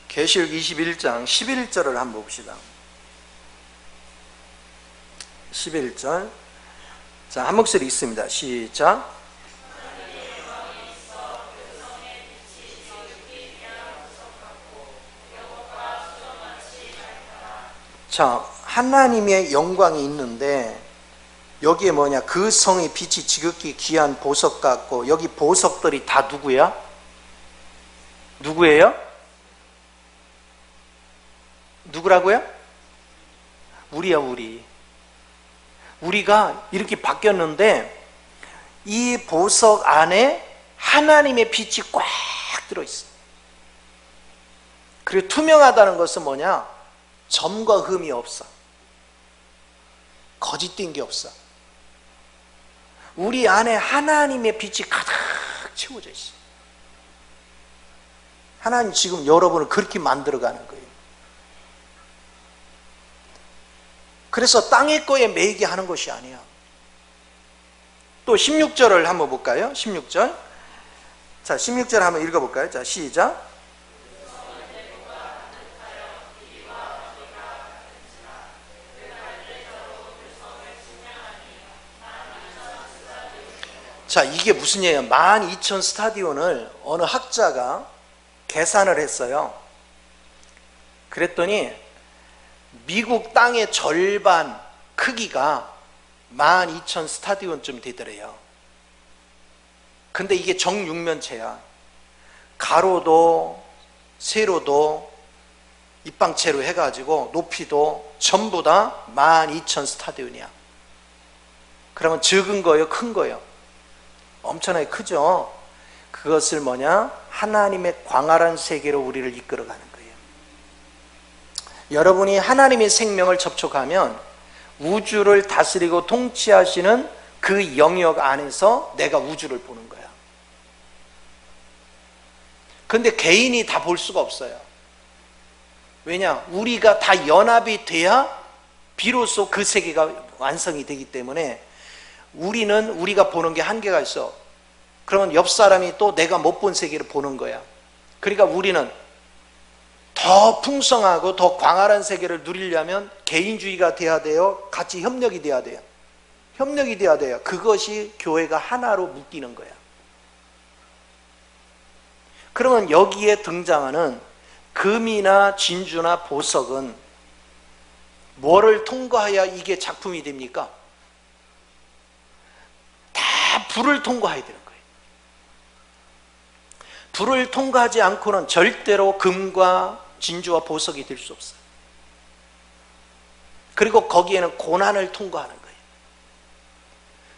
계시록 21장 11절을 한번 봅시다. 11절. 자, 한 목소리 있습니다. 시작. 자, 하나님의 영광이 있는데 여기에 뭐냐? 그 성의 빛이 지극히 귀한 보석 같고, 여기 보석들이 다 누구야? 누구예요? 누구라고요? 우리야, 우리. 우리가 이렇게 바뀌었는데 이 보석 안에 하나님의 빛이 꽉 들어있어요. 그리고 투명하다는 것은 뭐냐? 점과 흠이 없어. 거짓된 게 없어. 우리 안에 하나님의 빛이 가득 채워져 있어. 하나님 지금 여러분을 그렇게 만들어가는 거예요. 그래서 땅의 거에 매이게 하는 것이 아니야. 또 16절을 한번 볼까요? 16절. 자, 16절 한번 읽어볼까요? 자, 시작. 자, 이게 무슨 얘기예요? 12,000 스타디온을 어느 학자가 계산을 했어요. 그랬더니 미국 땅의 절반 크기가 12,000 스타디온쯤 되더래요. 근데 이게 정육면체야. 가로도 세로도 입방체로 해가지고 높이도 전부 다 12,000 스타디온이야. 그러면 적은 거예요? 큰 거예요? 엄청나게 크죠. 그것을 뭐냐? 하나님의 광활한 세계로 우리를 이끌어가는 거예요. 여러분이 하나님의 생명을 접촉하면 우주를 다스리고 통치하시는 그 영역 안에서 내가 우주를 보는 거야. 근데 개인이 다 볼 수가 없어요. 왜냐? 우리가 다 연합이 돼야 비로소 그 세계가 완성이 되기 때문에 우리가 보는 게 한계가 있어. 그러면 옆 사람이 또 내가 못 본 세계를 보는 거야. 그러니까 우리는 더 풍성하고 더 광활한 세계를 누리려면 개인주의가 돼야 돼요. 같이 협력이 돼야 돼요. 협력이 돼야 돼요. 그것이 교회가 하나로 묶이는 거야. 그러면 여기에 등장하는 금이나 진주나 보석은 뭐를 통과해야 이게 작품이 됩니까? 다 불을 통과해야 되는 거예요. 불을 통과하지 않고는 절대로 금과 진주와 보석이 될 수 없어요. 그리고 거기에는 고난을 통과하는 거예요.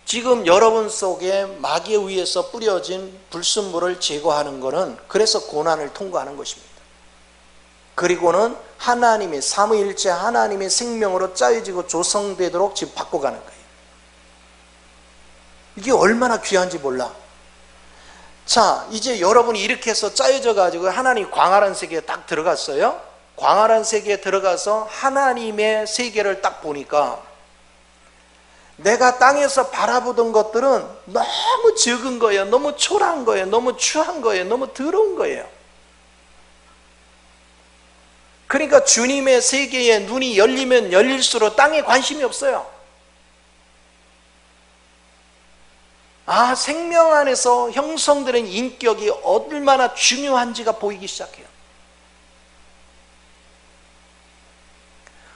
지금 여러분 속에 마귀에 의해서 뿌려진 불순물을 제거하는 것은 그래서 고난을 통과하는 것입니다. 그리고는 하나님의 삼위일체 하나님의 생명으로 짜여지고 조성되도록 지금 바꿔가는 거예요. 이게 얼마나 귀한지 몰라. 자, 이제 여러분이 이렇게 해서 짜여져 가지고 하나님 광활한 세계에 딱 들어갔어요. 광활한 세계에 들어가서 하나님의 세계를 딱 보니까 내가 땅에서 바라보던 것들은 너무 적은 거예요. 너무 초라한 거예요. 너무 추한 거예요. 너무 더러운 거예요. 그러니까 주님의 세계에 눈이 열리면 열릴수록 땅에 관심이 없어요. 아, 생명 안에서 형성되는 인격이 얼마나 중요한지가 보이기 시작해요.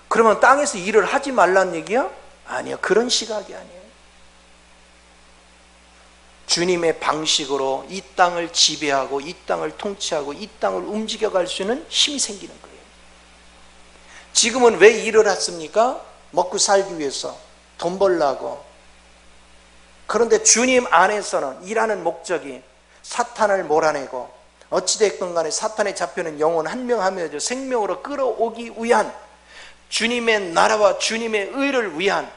그러면 땅에서 일을 하지 말란 얘기야? 아니요, 그런 시각이 아니에요. 주님의 방식으로 이 땅을 지배하고 이 땅을 통치하고 이 땅을 움직여갈 수 있는 힘이 생기는 거예요. 지금은 왜 일을 했습니까? 먹고 살기 위해서, 돈 벌려고. 그런데 주님 안에서는 일하는 목적이 사탄을 몰아내고 어찌됐건 간에 사탄에 잡혀있는 영혼 한 명 한 명을 생명으로 끌어오기 위한 주님의 나라와 주님의 의를 위한,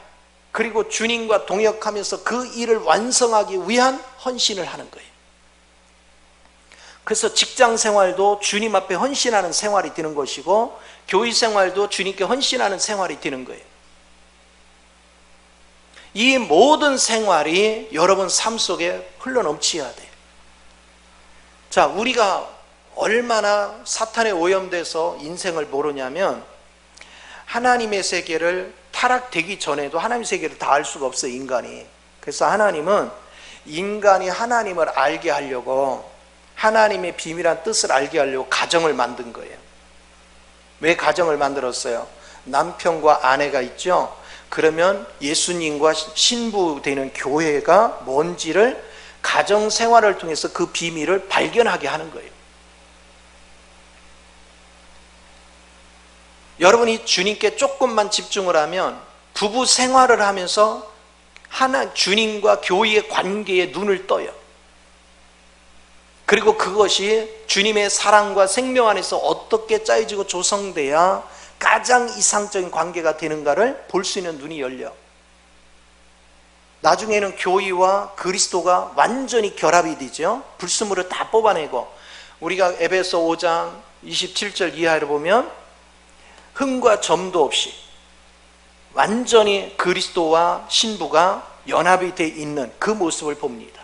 그리고 주님과 동역하면서 그 일을 완성하기 위한 헌신을 하는 거예요. 그래서 직장 생활도 주님 앞에 헌신하는 생활이 되는 것이고 교회 생활도 주님께 헌신하는 생활이 되는 거예요. 이 모든 생활이 여러분 삶 속에 흘러넘쳐야 돼요. 자, 우리가 얼마나 사탄에 오염돼서 인생을 모르냐면 하나님의 세계를 타락되기 전에도 하나님의 세계를 다 알 수가 없어요, 인간이. 그래서 하나님은 인간이 하나님을 알게 하려고, 하나님의 비밀한 뜻을 알게 하려고 가정을 만든 거예요. 왜 가정을 만들었어요? 남편과 아내가 있죠. 그러면 예수님과 신부 되는 교회가 뭔지를 가정 생활을 통해서 그 비밀을 발견하게 하는 거예요. 여러분이 주님께 조금만 집중을 하면 부부 생활을 하면서 주님과 교회의 관계에 눈을 떠요. 그리고 그것이 주님의 사랑과 생명 안에서 어떻게 짜여지고 조성돼야 가장 이상적인 관계가 되는가를 볼 수 있는 눈이 열려. 나중에는 교회와 그리스도가 완전히 결합이 되죠. 불순물을 다 뽑아내고, 우리가 에베소 5장 27절 이하를 보면 흠과 점도 없이 완전히 그리스도와 신부가 연합이 되어 있는 그 모습을 봅니다.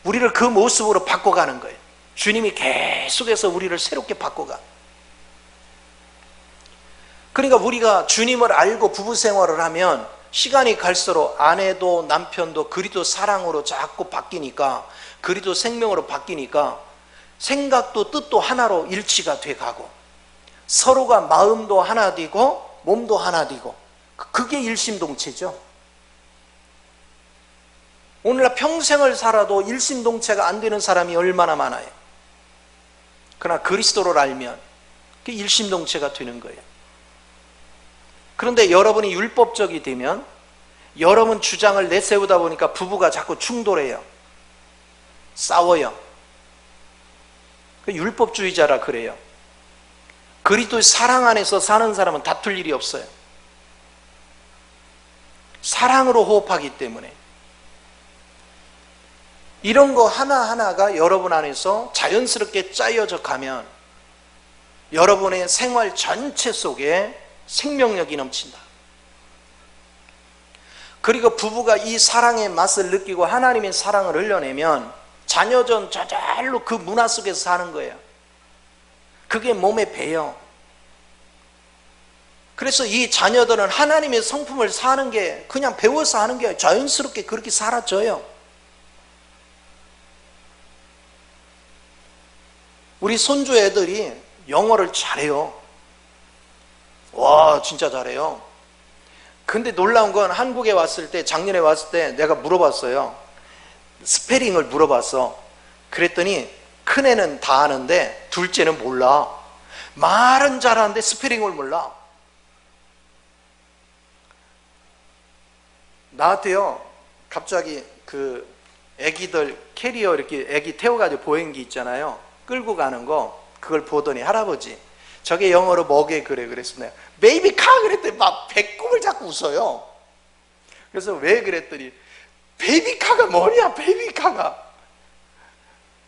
우리를 그 모습으로 바꿔가는 거예요. 주님이 계속해서 우리를 새롭게 바꿔가. 그러니까 우리가 주님을 알고 부부 생활을 하면 시간이 갈수록 아내도 남편도 그리스도 사랑으로 자꾸 바뀌니까, 그리스도 생명으로 바뀌니까 생각도 뜻도 하나로 일치가 돼 가고, 서로가 마음도 하나 되고 몸도 하나 되고, 그게 일심동체죠. 오늘날 평생을 살아도 일심동체가 안 되는 사람이 얼마나 많아요. 그러나 그리스도를 알면 그게 일심동체가 되는 거예요. 그런데 여러분이 율법적이 되면 여러분 주장을 내세우다 보니까 부부가 자꾸 충돌해요. 싸워요. 율법주의자라 그래요. 그리스도의 사랑 안에서 사는 사람은 다툴 일이 없어요. 사랑으로 호흡하기 때문에. 이런 거 하나하나가 여러분 안에서 자연스럽게 짜여져 가면 여러분의 생활 전체 속에 생명력이 넘친다. 그리고 부부가 이 사랑의 맛을 느끼고 하나님의 사랑을 흘려내면 자녀전 저절로 그 문화 속에서 사는 거예요. 그게 몸에 배요. 그래서 이 자녀들은 하나님의 성품을 사는 게 그냥 배워서 하는 게 자연스럽게 그렇게 사라져요. 우리 손주 애들이 영어를 잘해요. 와, 진짜 잘해요. 근데 놀라운 건 한국에 왔을 때, 작년에 왔을 때 내가 물어봤어요. 스페링을 물어봤어. 그랬더니 큰애는 다 아는데 둘째는 몰라. 말은 잘하는데 스페링을 몰라. 나한테요, 갑자기 그 애기들 캐리어 이렇게 애기 태워가지고 보행기 있잖아요. 끌고 가는 거, 그걸 보더니 할아버지, 저게 영어로 뭐게 그래? 그랬어. 내가 베이비 카 그랬더니 막 배꼽을 자꾸 웃어요. 그래서 왜 그랬더니 베이비 카가 뭐냐, 베이비 카가.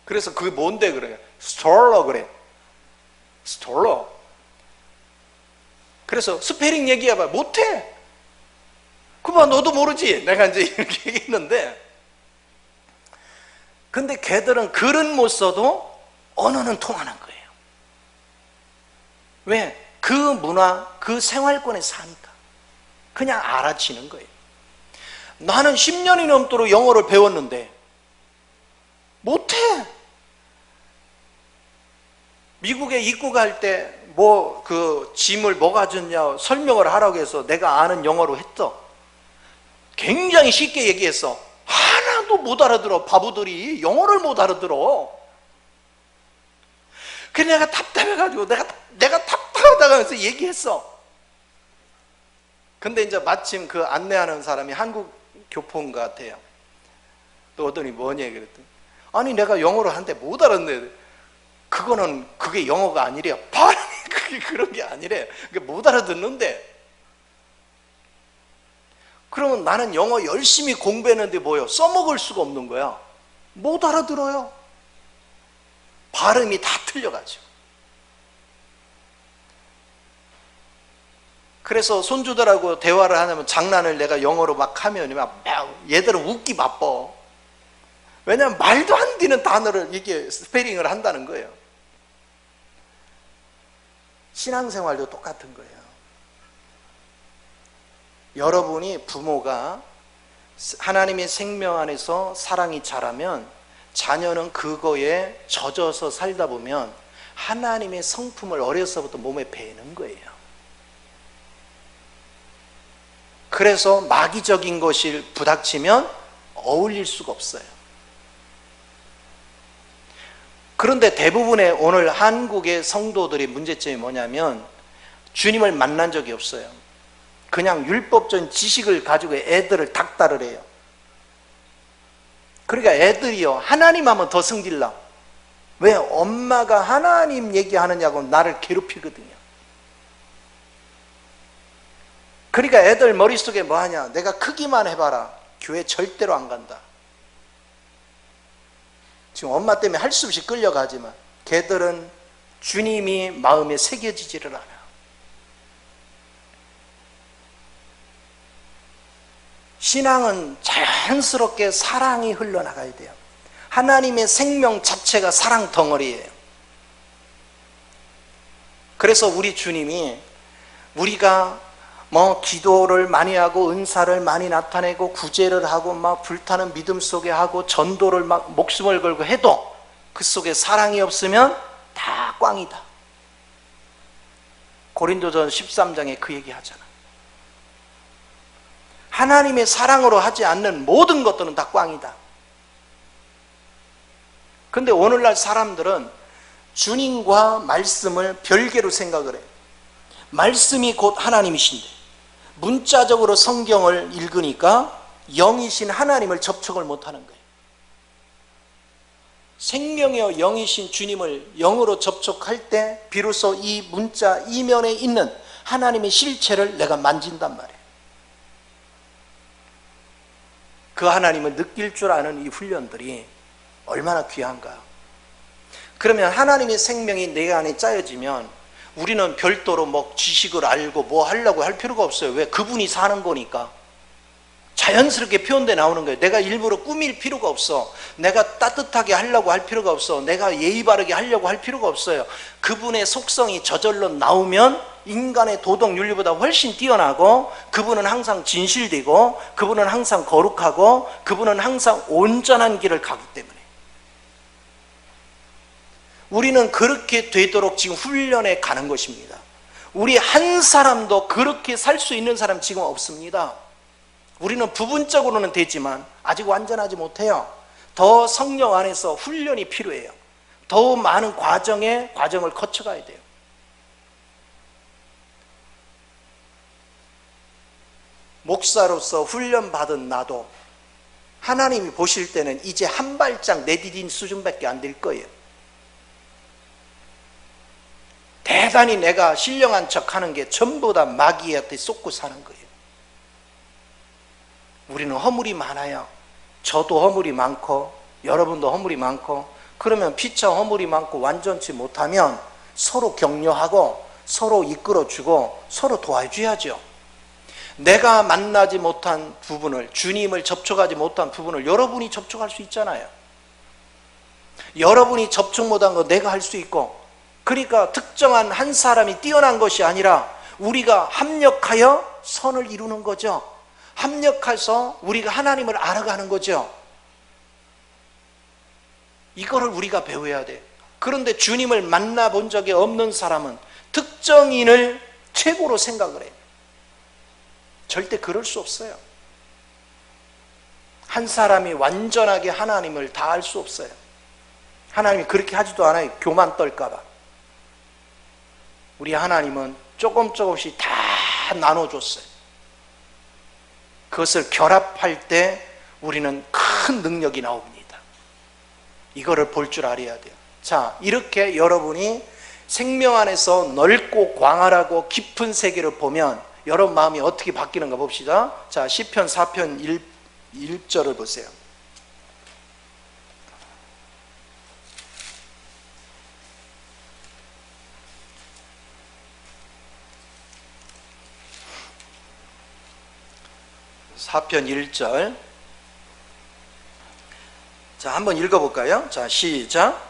그래서 그게 뭔데 그래? 스톨러 그래. 스톨러. 그래서 스페링 얘기해봐. 못해. 그만 너도 모르지. 내가 이제 이렇게 얘기했는데, 근데 걔들은 글은 못 써도 언어는 통하는 거예요. 왜? 그 문화, 그 생활권에 사니까 그냥 알아치는 거예요. 나는 10년이 넘도록 영어를 배웠는데 못해. 미국에 입국할 때 뭐 그 짐을 뭐 가졌냐 설명을 하라고 해서 내가 아는 영어로 했어. 굉장히 쉽게 얘기했어. 하나도 못 알아들어. 바보들이 영어를 못 알아들어. 그래서 내가 답답해가지고 내가 답답하다가 해서 얘기했어. 근데 이제 마침 그 안내하는 사람이 한국 교포인 것 같아요. 또 오더니 뭐냐 그랬더니, 아니 내가 영어를 하는데 못 알았네. 그게 영어가 아니래요. 발음이 그게 그런 게 아니래. 그게 못 알아듣는데. 그러면 나는 영어 열심히 공부했는데 뭐요? 써먹을 수가 없는 거야. 못 알아들어요. 발음이 다 틀려가지고. 그래서 손주들하고 대화를 하면 장난을 내가 영어로 막 하면 얘들은 웃기 바빠. 왜냐하면 말도 안 되는 단어를 이게 스페링을 한다는 거예요. 신앙생활도 똑같은 거예요. 여러분이 부모가 하나님의 생명 안에서 사랑이 자라면 자녀는 그거에 젖어서 살다 보면 하나님의 성품을 어려서부터 몸에 배는 거예요. 그래서 마귀적인 것이 부닥치면 어울릴 수가 없어요. 그런데 대부분의 오늘 한국의 성도들의 문제점이 뭐냐면 주님을 만난 적이 없어요. 그냥 율법적인 지식을 가지고 애들을 닥달을 해요. 그러니까 애들이요, 하나님 하면 더 성질나. 왜? 엄마가 하나님 얘기하느냐고 나를 괴롭히거든요. 그러니까 애들 머릿속에 뭐 하냐? 내가 크기만 해봐라. 교회 절대로 안 간다. 지금 엄마 때문에 할 수 없이 끌려가지만 걔들은 주님이 마음에 새겨지지를 않아. 신앙은 자연스럽게 사랑이 흘러나가야 돼요. 하나님의 생명 자체가 사랑 덩어리예요. 그래서 우리 주님이 우리가 뭐 기도를 많이 하고 은사를 많이 나타내고 구제를 하고 막 불타는 믿음 속에 하고 전도를 막 목숨을 걸고 해도 그 속에 사랑이 없으면 다 꽝이다. 고린도전 13장에 그 얘기 하잖아. 하나님의 사랑으로 하지 않는 모든 것들은 다 꽝이다. 근데 오늘날 사람들은 주님과 말씀을 별개로 생각을 해요. 말씀이 곧 하나님이신데 문자적으로 성경을 읽으니까 영이신 하나님을 접촉을 못하는 거예요. 생명이여 영이신 주님을 영으로 접촉할 때 비로소 이 문자 이면에 있는 하나님의 실체를 내가 만진단 말이에요. 그 하나님을 느낄 줄 아는 이 훈련들이 얼마나 귀한가. 그러면 하나님의 생명이 내 안에 짜여지면 우리는 별도로 뭐 지식을 알고 뭐 하려고 할 필요가 없어요. 왜? 그분이 사는 거니까 자연스럽게 표현돼 나오는 거예요. 내가 일부러 꾸밀 필요가 없어. 내가 따뜻하게 하려고 할 필요가 없어. 내가 예의 바르게 하려고 할 필요가 없어요. 그분의 속성이 저절로 나오면 인간의 도덕 윤리보다 훨씬 뛰어나고, 그분은 항상 진실되고, 그분은 항상 거룩하고, 그분은 항상 온전한 길을 가기 때문에 우리는 그렇게 되도록 지금 훈련해 가는 것입니다. 우리 한 사람도 그렇게 살 수 있는 사람 지금 없습니다. 우리는 부분적으로는 되지만 아직 완전하지 못해요. 더 성령 안에서 훈련이 필요해요. 더 많은 과정을 거쳐가야 돼요. 목사로서 훈련받은 나도 하나님이 보실 때는 이제 한 발짝 내디딘 수준밖에 안 될 거예요. 대단히 내가 신령한 척 하는 게 전부 다 마귀한테 쏟고 사는 거예요. 우리는 허물이 많아요. 저도 허물이 많고 여러분도 허물이 많고, 그러면 피차 허물이 많고 완전치 못하면 서로 격려하고 서로 이끌어주고 서로 도와줘야죠. 내가 만나지 못한 부분을, 주님을 접촉하지 못한 부분을 여러분이 접촉할 수 있잖아요. 여러분이 접촉 못한 거 내가 할 수 있고, 그러니까 특정한 한 사람이 뛰어난 것이 아니라 우리가 합력하여 선을 이루는 거죠. 합력해서 우리가 하나님을 알아가는 거죠. 이거를 우리가 배워야 돼. 그런데 주님을 만나본 적이 없는 사람은 특정인을 최고로 생각을 해요. 절대 그럴 수 없어요. 한 사람이 완전하게 하나님을 다 알 수 없어요. 하나님이 그렇게 하지도 않아요. 교만 떨까 봐. 우리 하나님은 조금씩 다 나눠줬어요. 그것을 결합할 때 우리는 큰 능력이 나옵니다. 이거를 볼 줄 알아야 돼요. 자, 이렇게 여러분이 생명 안에서 넓고 광활하고 깊은 세계를 보면 여러분 마음이 어떻게 바뀌는가 봅시다. 자, 시편 4편 1절을 보세요. 사편 1절. 자, 한번 읽어볼까요? 자, 시작.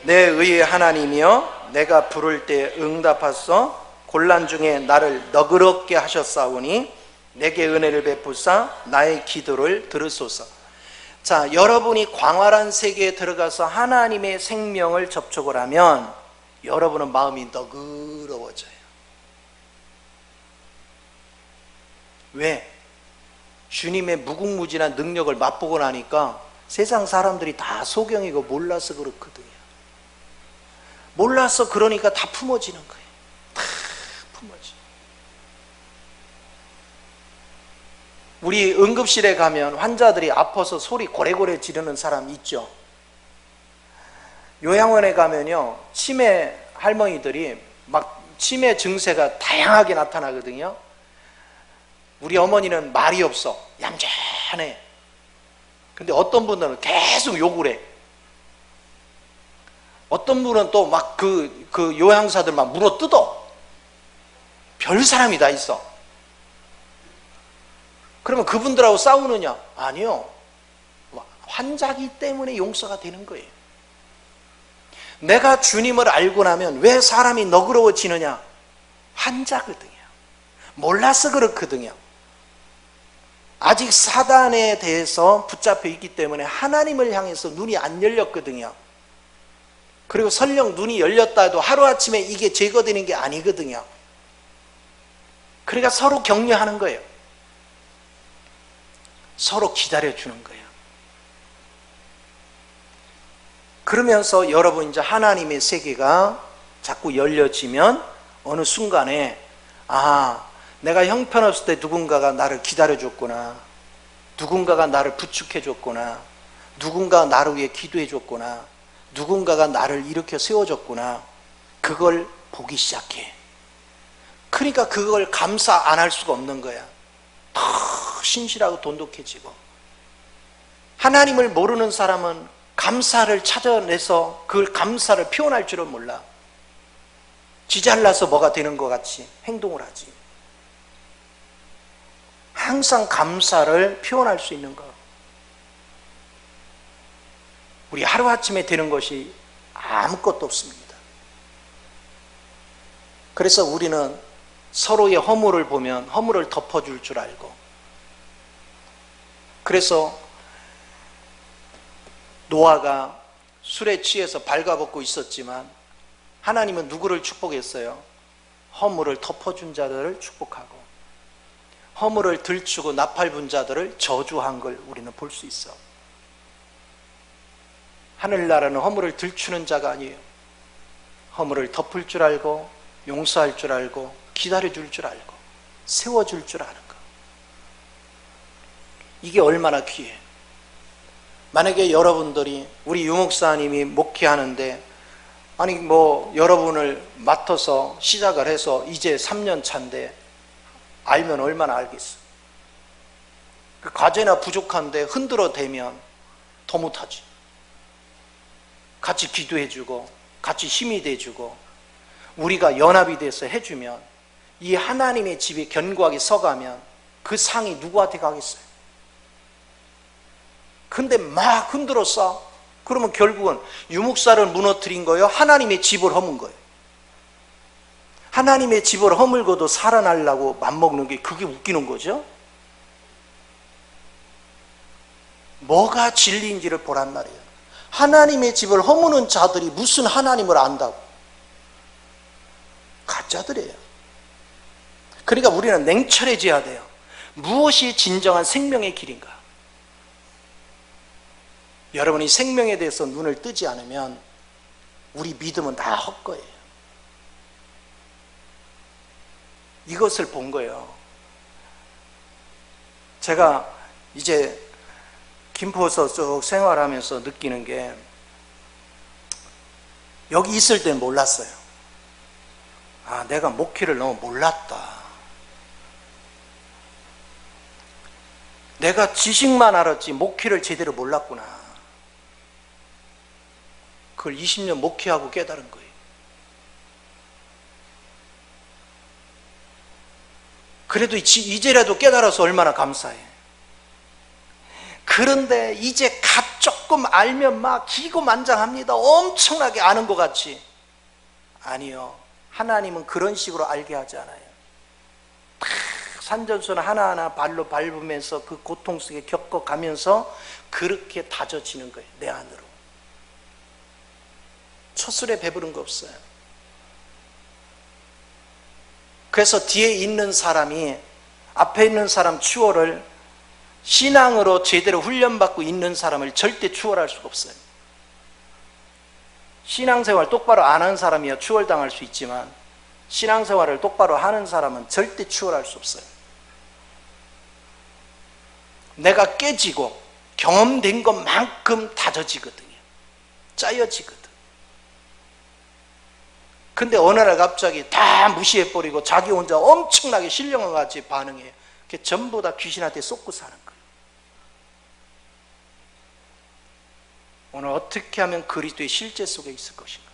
내 의의 하나님이여, 내가 부를 때 응답하소. 곤란 중에 나를 너그럽게 하셨사오니 내게 은혜를 베푸사 나의 기도를 들으소서. 자, 여러분이 광활한 세계에 들어가서 하나님의 생명을 접촉을 하면 여러분은 마음이 너그러워져요. 왜? 주님의 무궁무진한 능력을 맛보고 나니까 세상 사람들이 다 소경이고 몰라서 그렇거든요. 몰라서 그러니까 다 품어지는 거예요. 다 품어져. 우리 응급실에 가면 환자들이 아파서 소리 고래고래 지르는 사람 있죠. 요양원에 가면요, 치매 할머니들이 막 치매 증세가 다양하게 나타나거든요. 우리 어머니는 말이 없어. 얌전해. 근데 어떤 분들은 계속 욕을 해. 어떤 분은 또 막 그 요양사들 막 물어 뜯어. 별 사람이 다 있어. 그러면 그분들하고 싸우느냐? 아니요. 환자기 때문에 용서가 되는 거예요. 내가 주님을 알고 나면 왜 사람이 너그러워지느냐? 환자거든요. 몰라서 그렇거든요. 아직 사단에 대해서 붙잡혀 있기 때문에 하나님을 향해서 눈이 안 열렸거든요. 그리고 설령 눈이 열렸다 해도 하루아침에 이게 제거되는 게 아니거든요. 그러니까 서로 격려하는 거예요. 서로 기다려주는 거예요. 그러면서 여러분 이제 하나님의 세계가 자꾸 열려지면 어느 순간에 내가 형편없을 때 누군가가 나를 기다려줬구나, 누군가가 나를 부축해줬구나, 누군가가 나를 위해 기도해줬구나, 누군가가 나를 일으켜 세워줬구나, 그걸 보기 시작해. 그러니까 그걸 감사 안 할 수가 없는 거야. 더 신실하고 돈독해지고. 하나님을 모르는 사람은 감사를 찾아내서 그걸 감사를 표현할 줄은 몰라. 지잘나서 뭐가 되는 것 같이 행동을 하지. 항상 감사를 표현할 수 있는 것. 우리 하루아침에 되는 것이 아무것도 없습니다. 그래서 우리는 서로의 허물을 보면 허물을 덮어줄 줄 알고, 그래서 노아가 술에 취해서 발가벗고 있었지만 하나님은 누구를 축복했어요? 허물을 덮어준 자들을 축복하고 허물을 들추고 나팔분 자들을 저주한 걸 우리는 볼 수 있어. 하늘나라는 허물을 들추는 자가 아니에요. 허물을 덮을 줄 알고 용서할 줄 알고 기다려줄 줄 알고 세워줄 줄 아는 거. 이게 얼마나 귀해. 만약에 여러분들이 우리 유목사님이 목회하는데 여러분을 맡아서 시작을 해서 이제 3년 차인데 알면 얼마나 알겠어. 그 과제나 부족한데 흔들어 대면 더 못하지. 같이 기도해주고 같이 힘이 돼주고 우리가 연합이 돼서 해주면 이 하나님의 집에 견고하게 서가면 그 상이 누구한테 가겠어요? 근데 막 흔들었어. 그러면 결국은 유목사를 무너뜨린 거예요? 하나님의 집을 허문 거예요? 하나님의 집을 허물고도 살아나려고 맘먹는 게 그게 웃기는 거죠? 뭐가 진리인지를 보란 말이에요. 하나님의 집을 허무는 자들이 무슨 하나님을 안다고? 가짜들이에요. 그러니까 우리는 냉철해져야 돼요. 무엇이 진정한 생명의 길인가? 여러분이 생명에 대해서 눈을 뜨지 않으면 우리 믿음은 다 헛거예요. 이것을 본 거예요. 제가 이제 김포에서 쭉 생활하면서 느끼는 게, 여기 있을 땐 몰랐어요. 내가 목회를 너무 몰랐다. 내가 지식만 알았지 목회를 제대로 몰랐구나. 그걸 20년 목회하고 깨달은 거예요. 그래도 이제라도 깨달아서 얼마나 감사해. 그런데 이제 조금 알면 막 기고만장합니다. 엄청나게 아는 것 같이. 아니요. 하나님은 그런 식으로 알게 하지 않아요. 산전수는 하나하나 발로 밟으면서 그 고통 속에 겪어가면서 그렇게 다져지는 거예요. 내 안으로. 초술에 배부른 거 없어요. 그래서 뒤에 있는 사람이 앞에 있는 사람 추월을 신앙으로 제대로 훈련받고 있는 사람을 절대 추월할 수가 없어요. 신앙생활 똑바로 안 하는 사람이야 추월당할 수 있지만 신앙생활을 똑바로 하는 사람은 절대 추월할 수 없어요. 내가 깨지고 경험된 것만큼 다져지거든요. 짜여지거든. 근데 어느 날 갑자기 다 무시해버리고 자기 혼자 엄청나게 신령한 같이 반응해요. 그게 전부 다 귀신한테 쏟고 사는 거예요. 오늘 어떻게 하면 그리스도의 실제 속에 있을 것인가?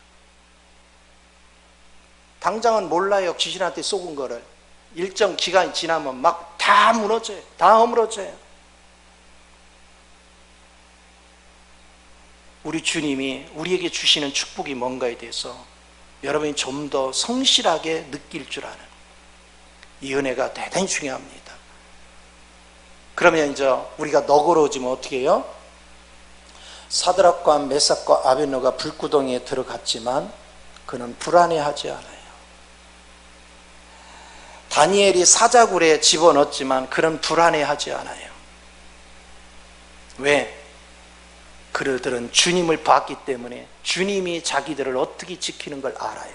당장은 몰라요. 귀신한테 쏟은 거를. 일정 기간이 지나면 막 다 무너져요. 다 허물어져요. 우리 주님이 우리에게 주시는 축복이 뭔가에 대해서 여러분이 좀 더 성실하게 느낄 줄 아는 이 은혜가 대단히 중요합니다. 그러면 이제 우리가 너그러워지면 어떻게 해요? 사드락과 메삭과 아벳노가 불구덩이에 들어갔지만 그는 불안해하지 않아요. 다니엘이 사자굴에 집어넣었지만 그는 불안해하지 않아요. 왜? 그들은 주님을 봤기 때문에 주님이 자기들을 어떻게 지키는 걸 알아요.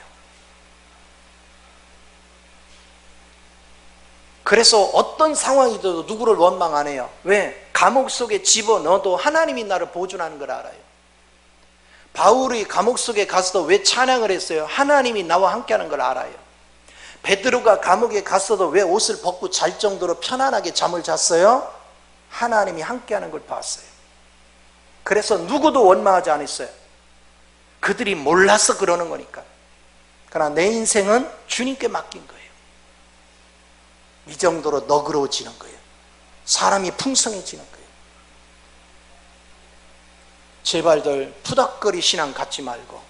그래서 어떤 상황이든 누구를 원망 안 해요. 왜? 감옥 속에 집어넣어도 하나님이 나를 보존하는 걸 알아요. 바울이 감옥 속에 가서도 왜 찬양을 했어요? 하나님이 나와 함께하는 걸 알아요. 베드로가 감옥에 갔어도 왜 옷을 벗고 잘 정도로 편안하게 잠을 잤어요? 하나님이 함께하는 걸 봤어요. 그래서 누구도 원망하지 않았어요. 그들이 몰라서 그러는 거니까. 그러나 내 인생은 주님께 맡긴 거예요. 이 정도로 너그러워지는 거예요. 사람이 풍성해지는 거예요. 제발들 푸닥거리 신앙 갖지 말고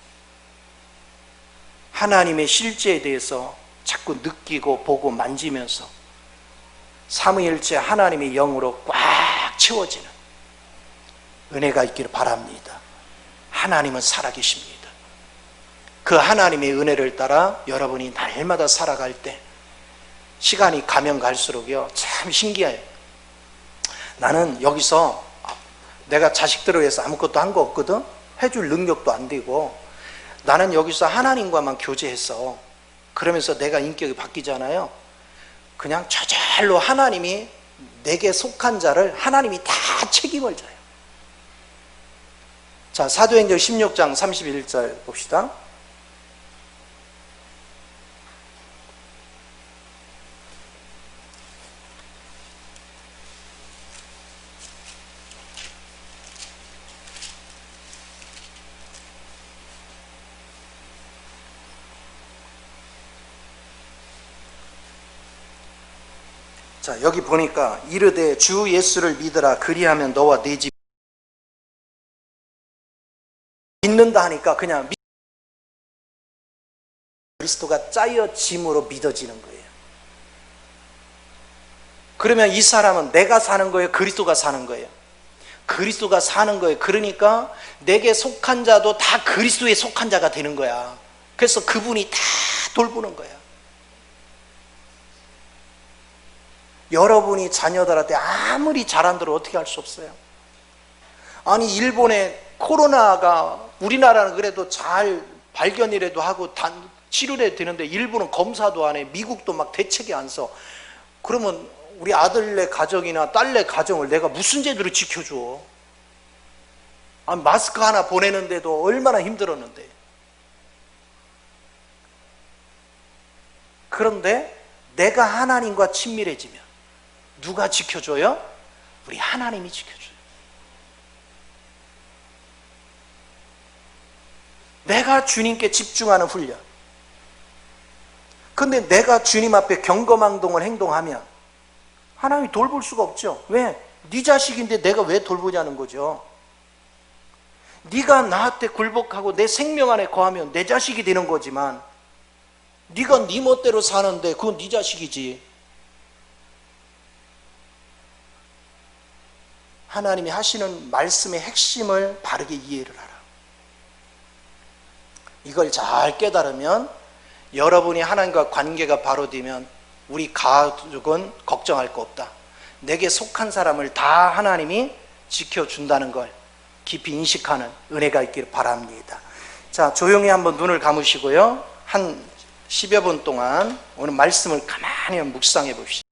하나님의 실제에 대해서 자꾸 느끼고 보고 만지면서 삼위일체 하나님의 영으로 꽉 채워지는 은혜가 있기를 바랍니다. 하나님은 살아계십니다. 그 하나님의 은혜를 따라 여러분이 날마다 살아갈 때 시간이 가면 갈수록요 참 신기해요. 나는 여기서 내가 자식들을 위해서 아무것도 한 거 없거든. 해줄 능력도 안 되고 나는 여기서 하나님과만 교제했어. 그러면서 내가 인격이 바뀌잖아요. 그냥 저절로 하나님이 내게 속한 자를 하나님이 다 책임을 져요. 자, 사도행전 16장 31절 봅시다. 자, 여기 보니까 이르되 주 예수를 믿으라 그리하면 너와 네 집 믿는다 하니까 그냥 그리스도가 짜여짐으로 믿어지는 거예요. 그러면 이 사람은 내가 사는 거예요? 그리스도가 사는 거예요? 그리스도가 사는 거예요. 그러니까 내게 속한 자도 다 그리스도에 속한 자가 되는 거야. 그래서 그분이 다 돌보는 거야. 여러분이 자녀들한테 아무리 잘한다고 어떻게 할 수 없어요. 아니 일본에 코로나가 우리나라는 그래도 잘 발견이라도 하고 치료해도 되는데 일본은 검사도 안 해. 미국도 막 대책이 안 써. 그러면 우리 아들네 가정이나 딸네 가정을 내가 무슨 제대로 지켜줘? 아니, 마스크 하나 보내는데도 얼마나 힘들었는데. 그런데 내가 하나님과 친밀해지면 누가 지켜줘요? 우리 하나님이 지켜줘요. 내가 주님께 집중하는 훈련. 근데 내가 주님 앞에 경거망동을 행동하면 하나님이 돌볼 수가 없죠. 왜? 네 자식인데 내가 왜 돌보냐는 거죠. 네가 나한테 굴복하고 내 생명 안에 거하면 내 자식이 되는 거지만 네가 네 멋대로 사는데 그건 네 자식이지. 하나님이 하시는 말씀의 핵심을 바르게 이해를 하라. 이걸 잘 깨달으면 여러분이 하나님과 관계가 바로 되면 우리 가족은 걱정할 거 없다. 내게 속한 사람을 다 하나님이 지켜준다는 걸 깊이 인식하는 은혜가 있기를 바랍니다. 자, 조용히 한번 눈을 감으시고요. 한 10여 분 동안 오늘 말씀을 가만히 묵상해 봅시다.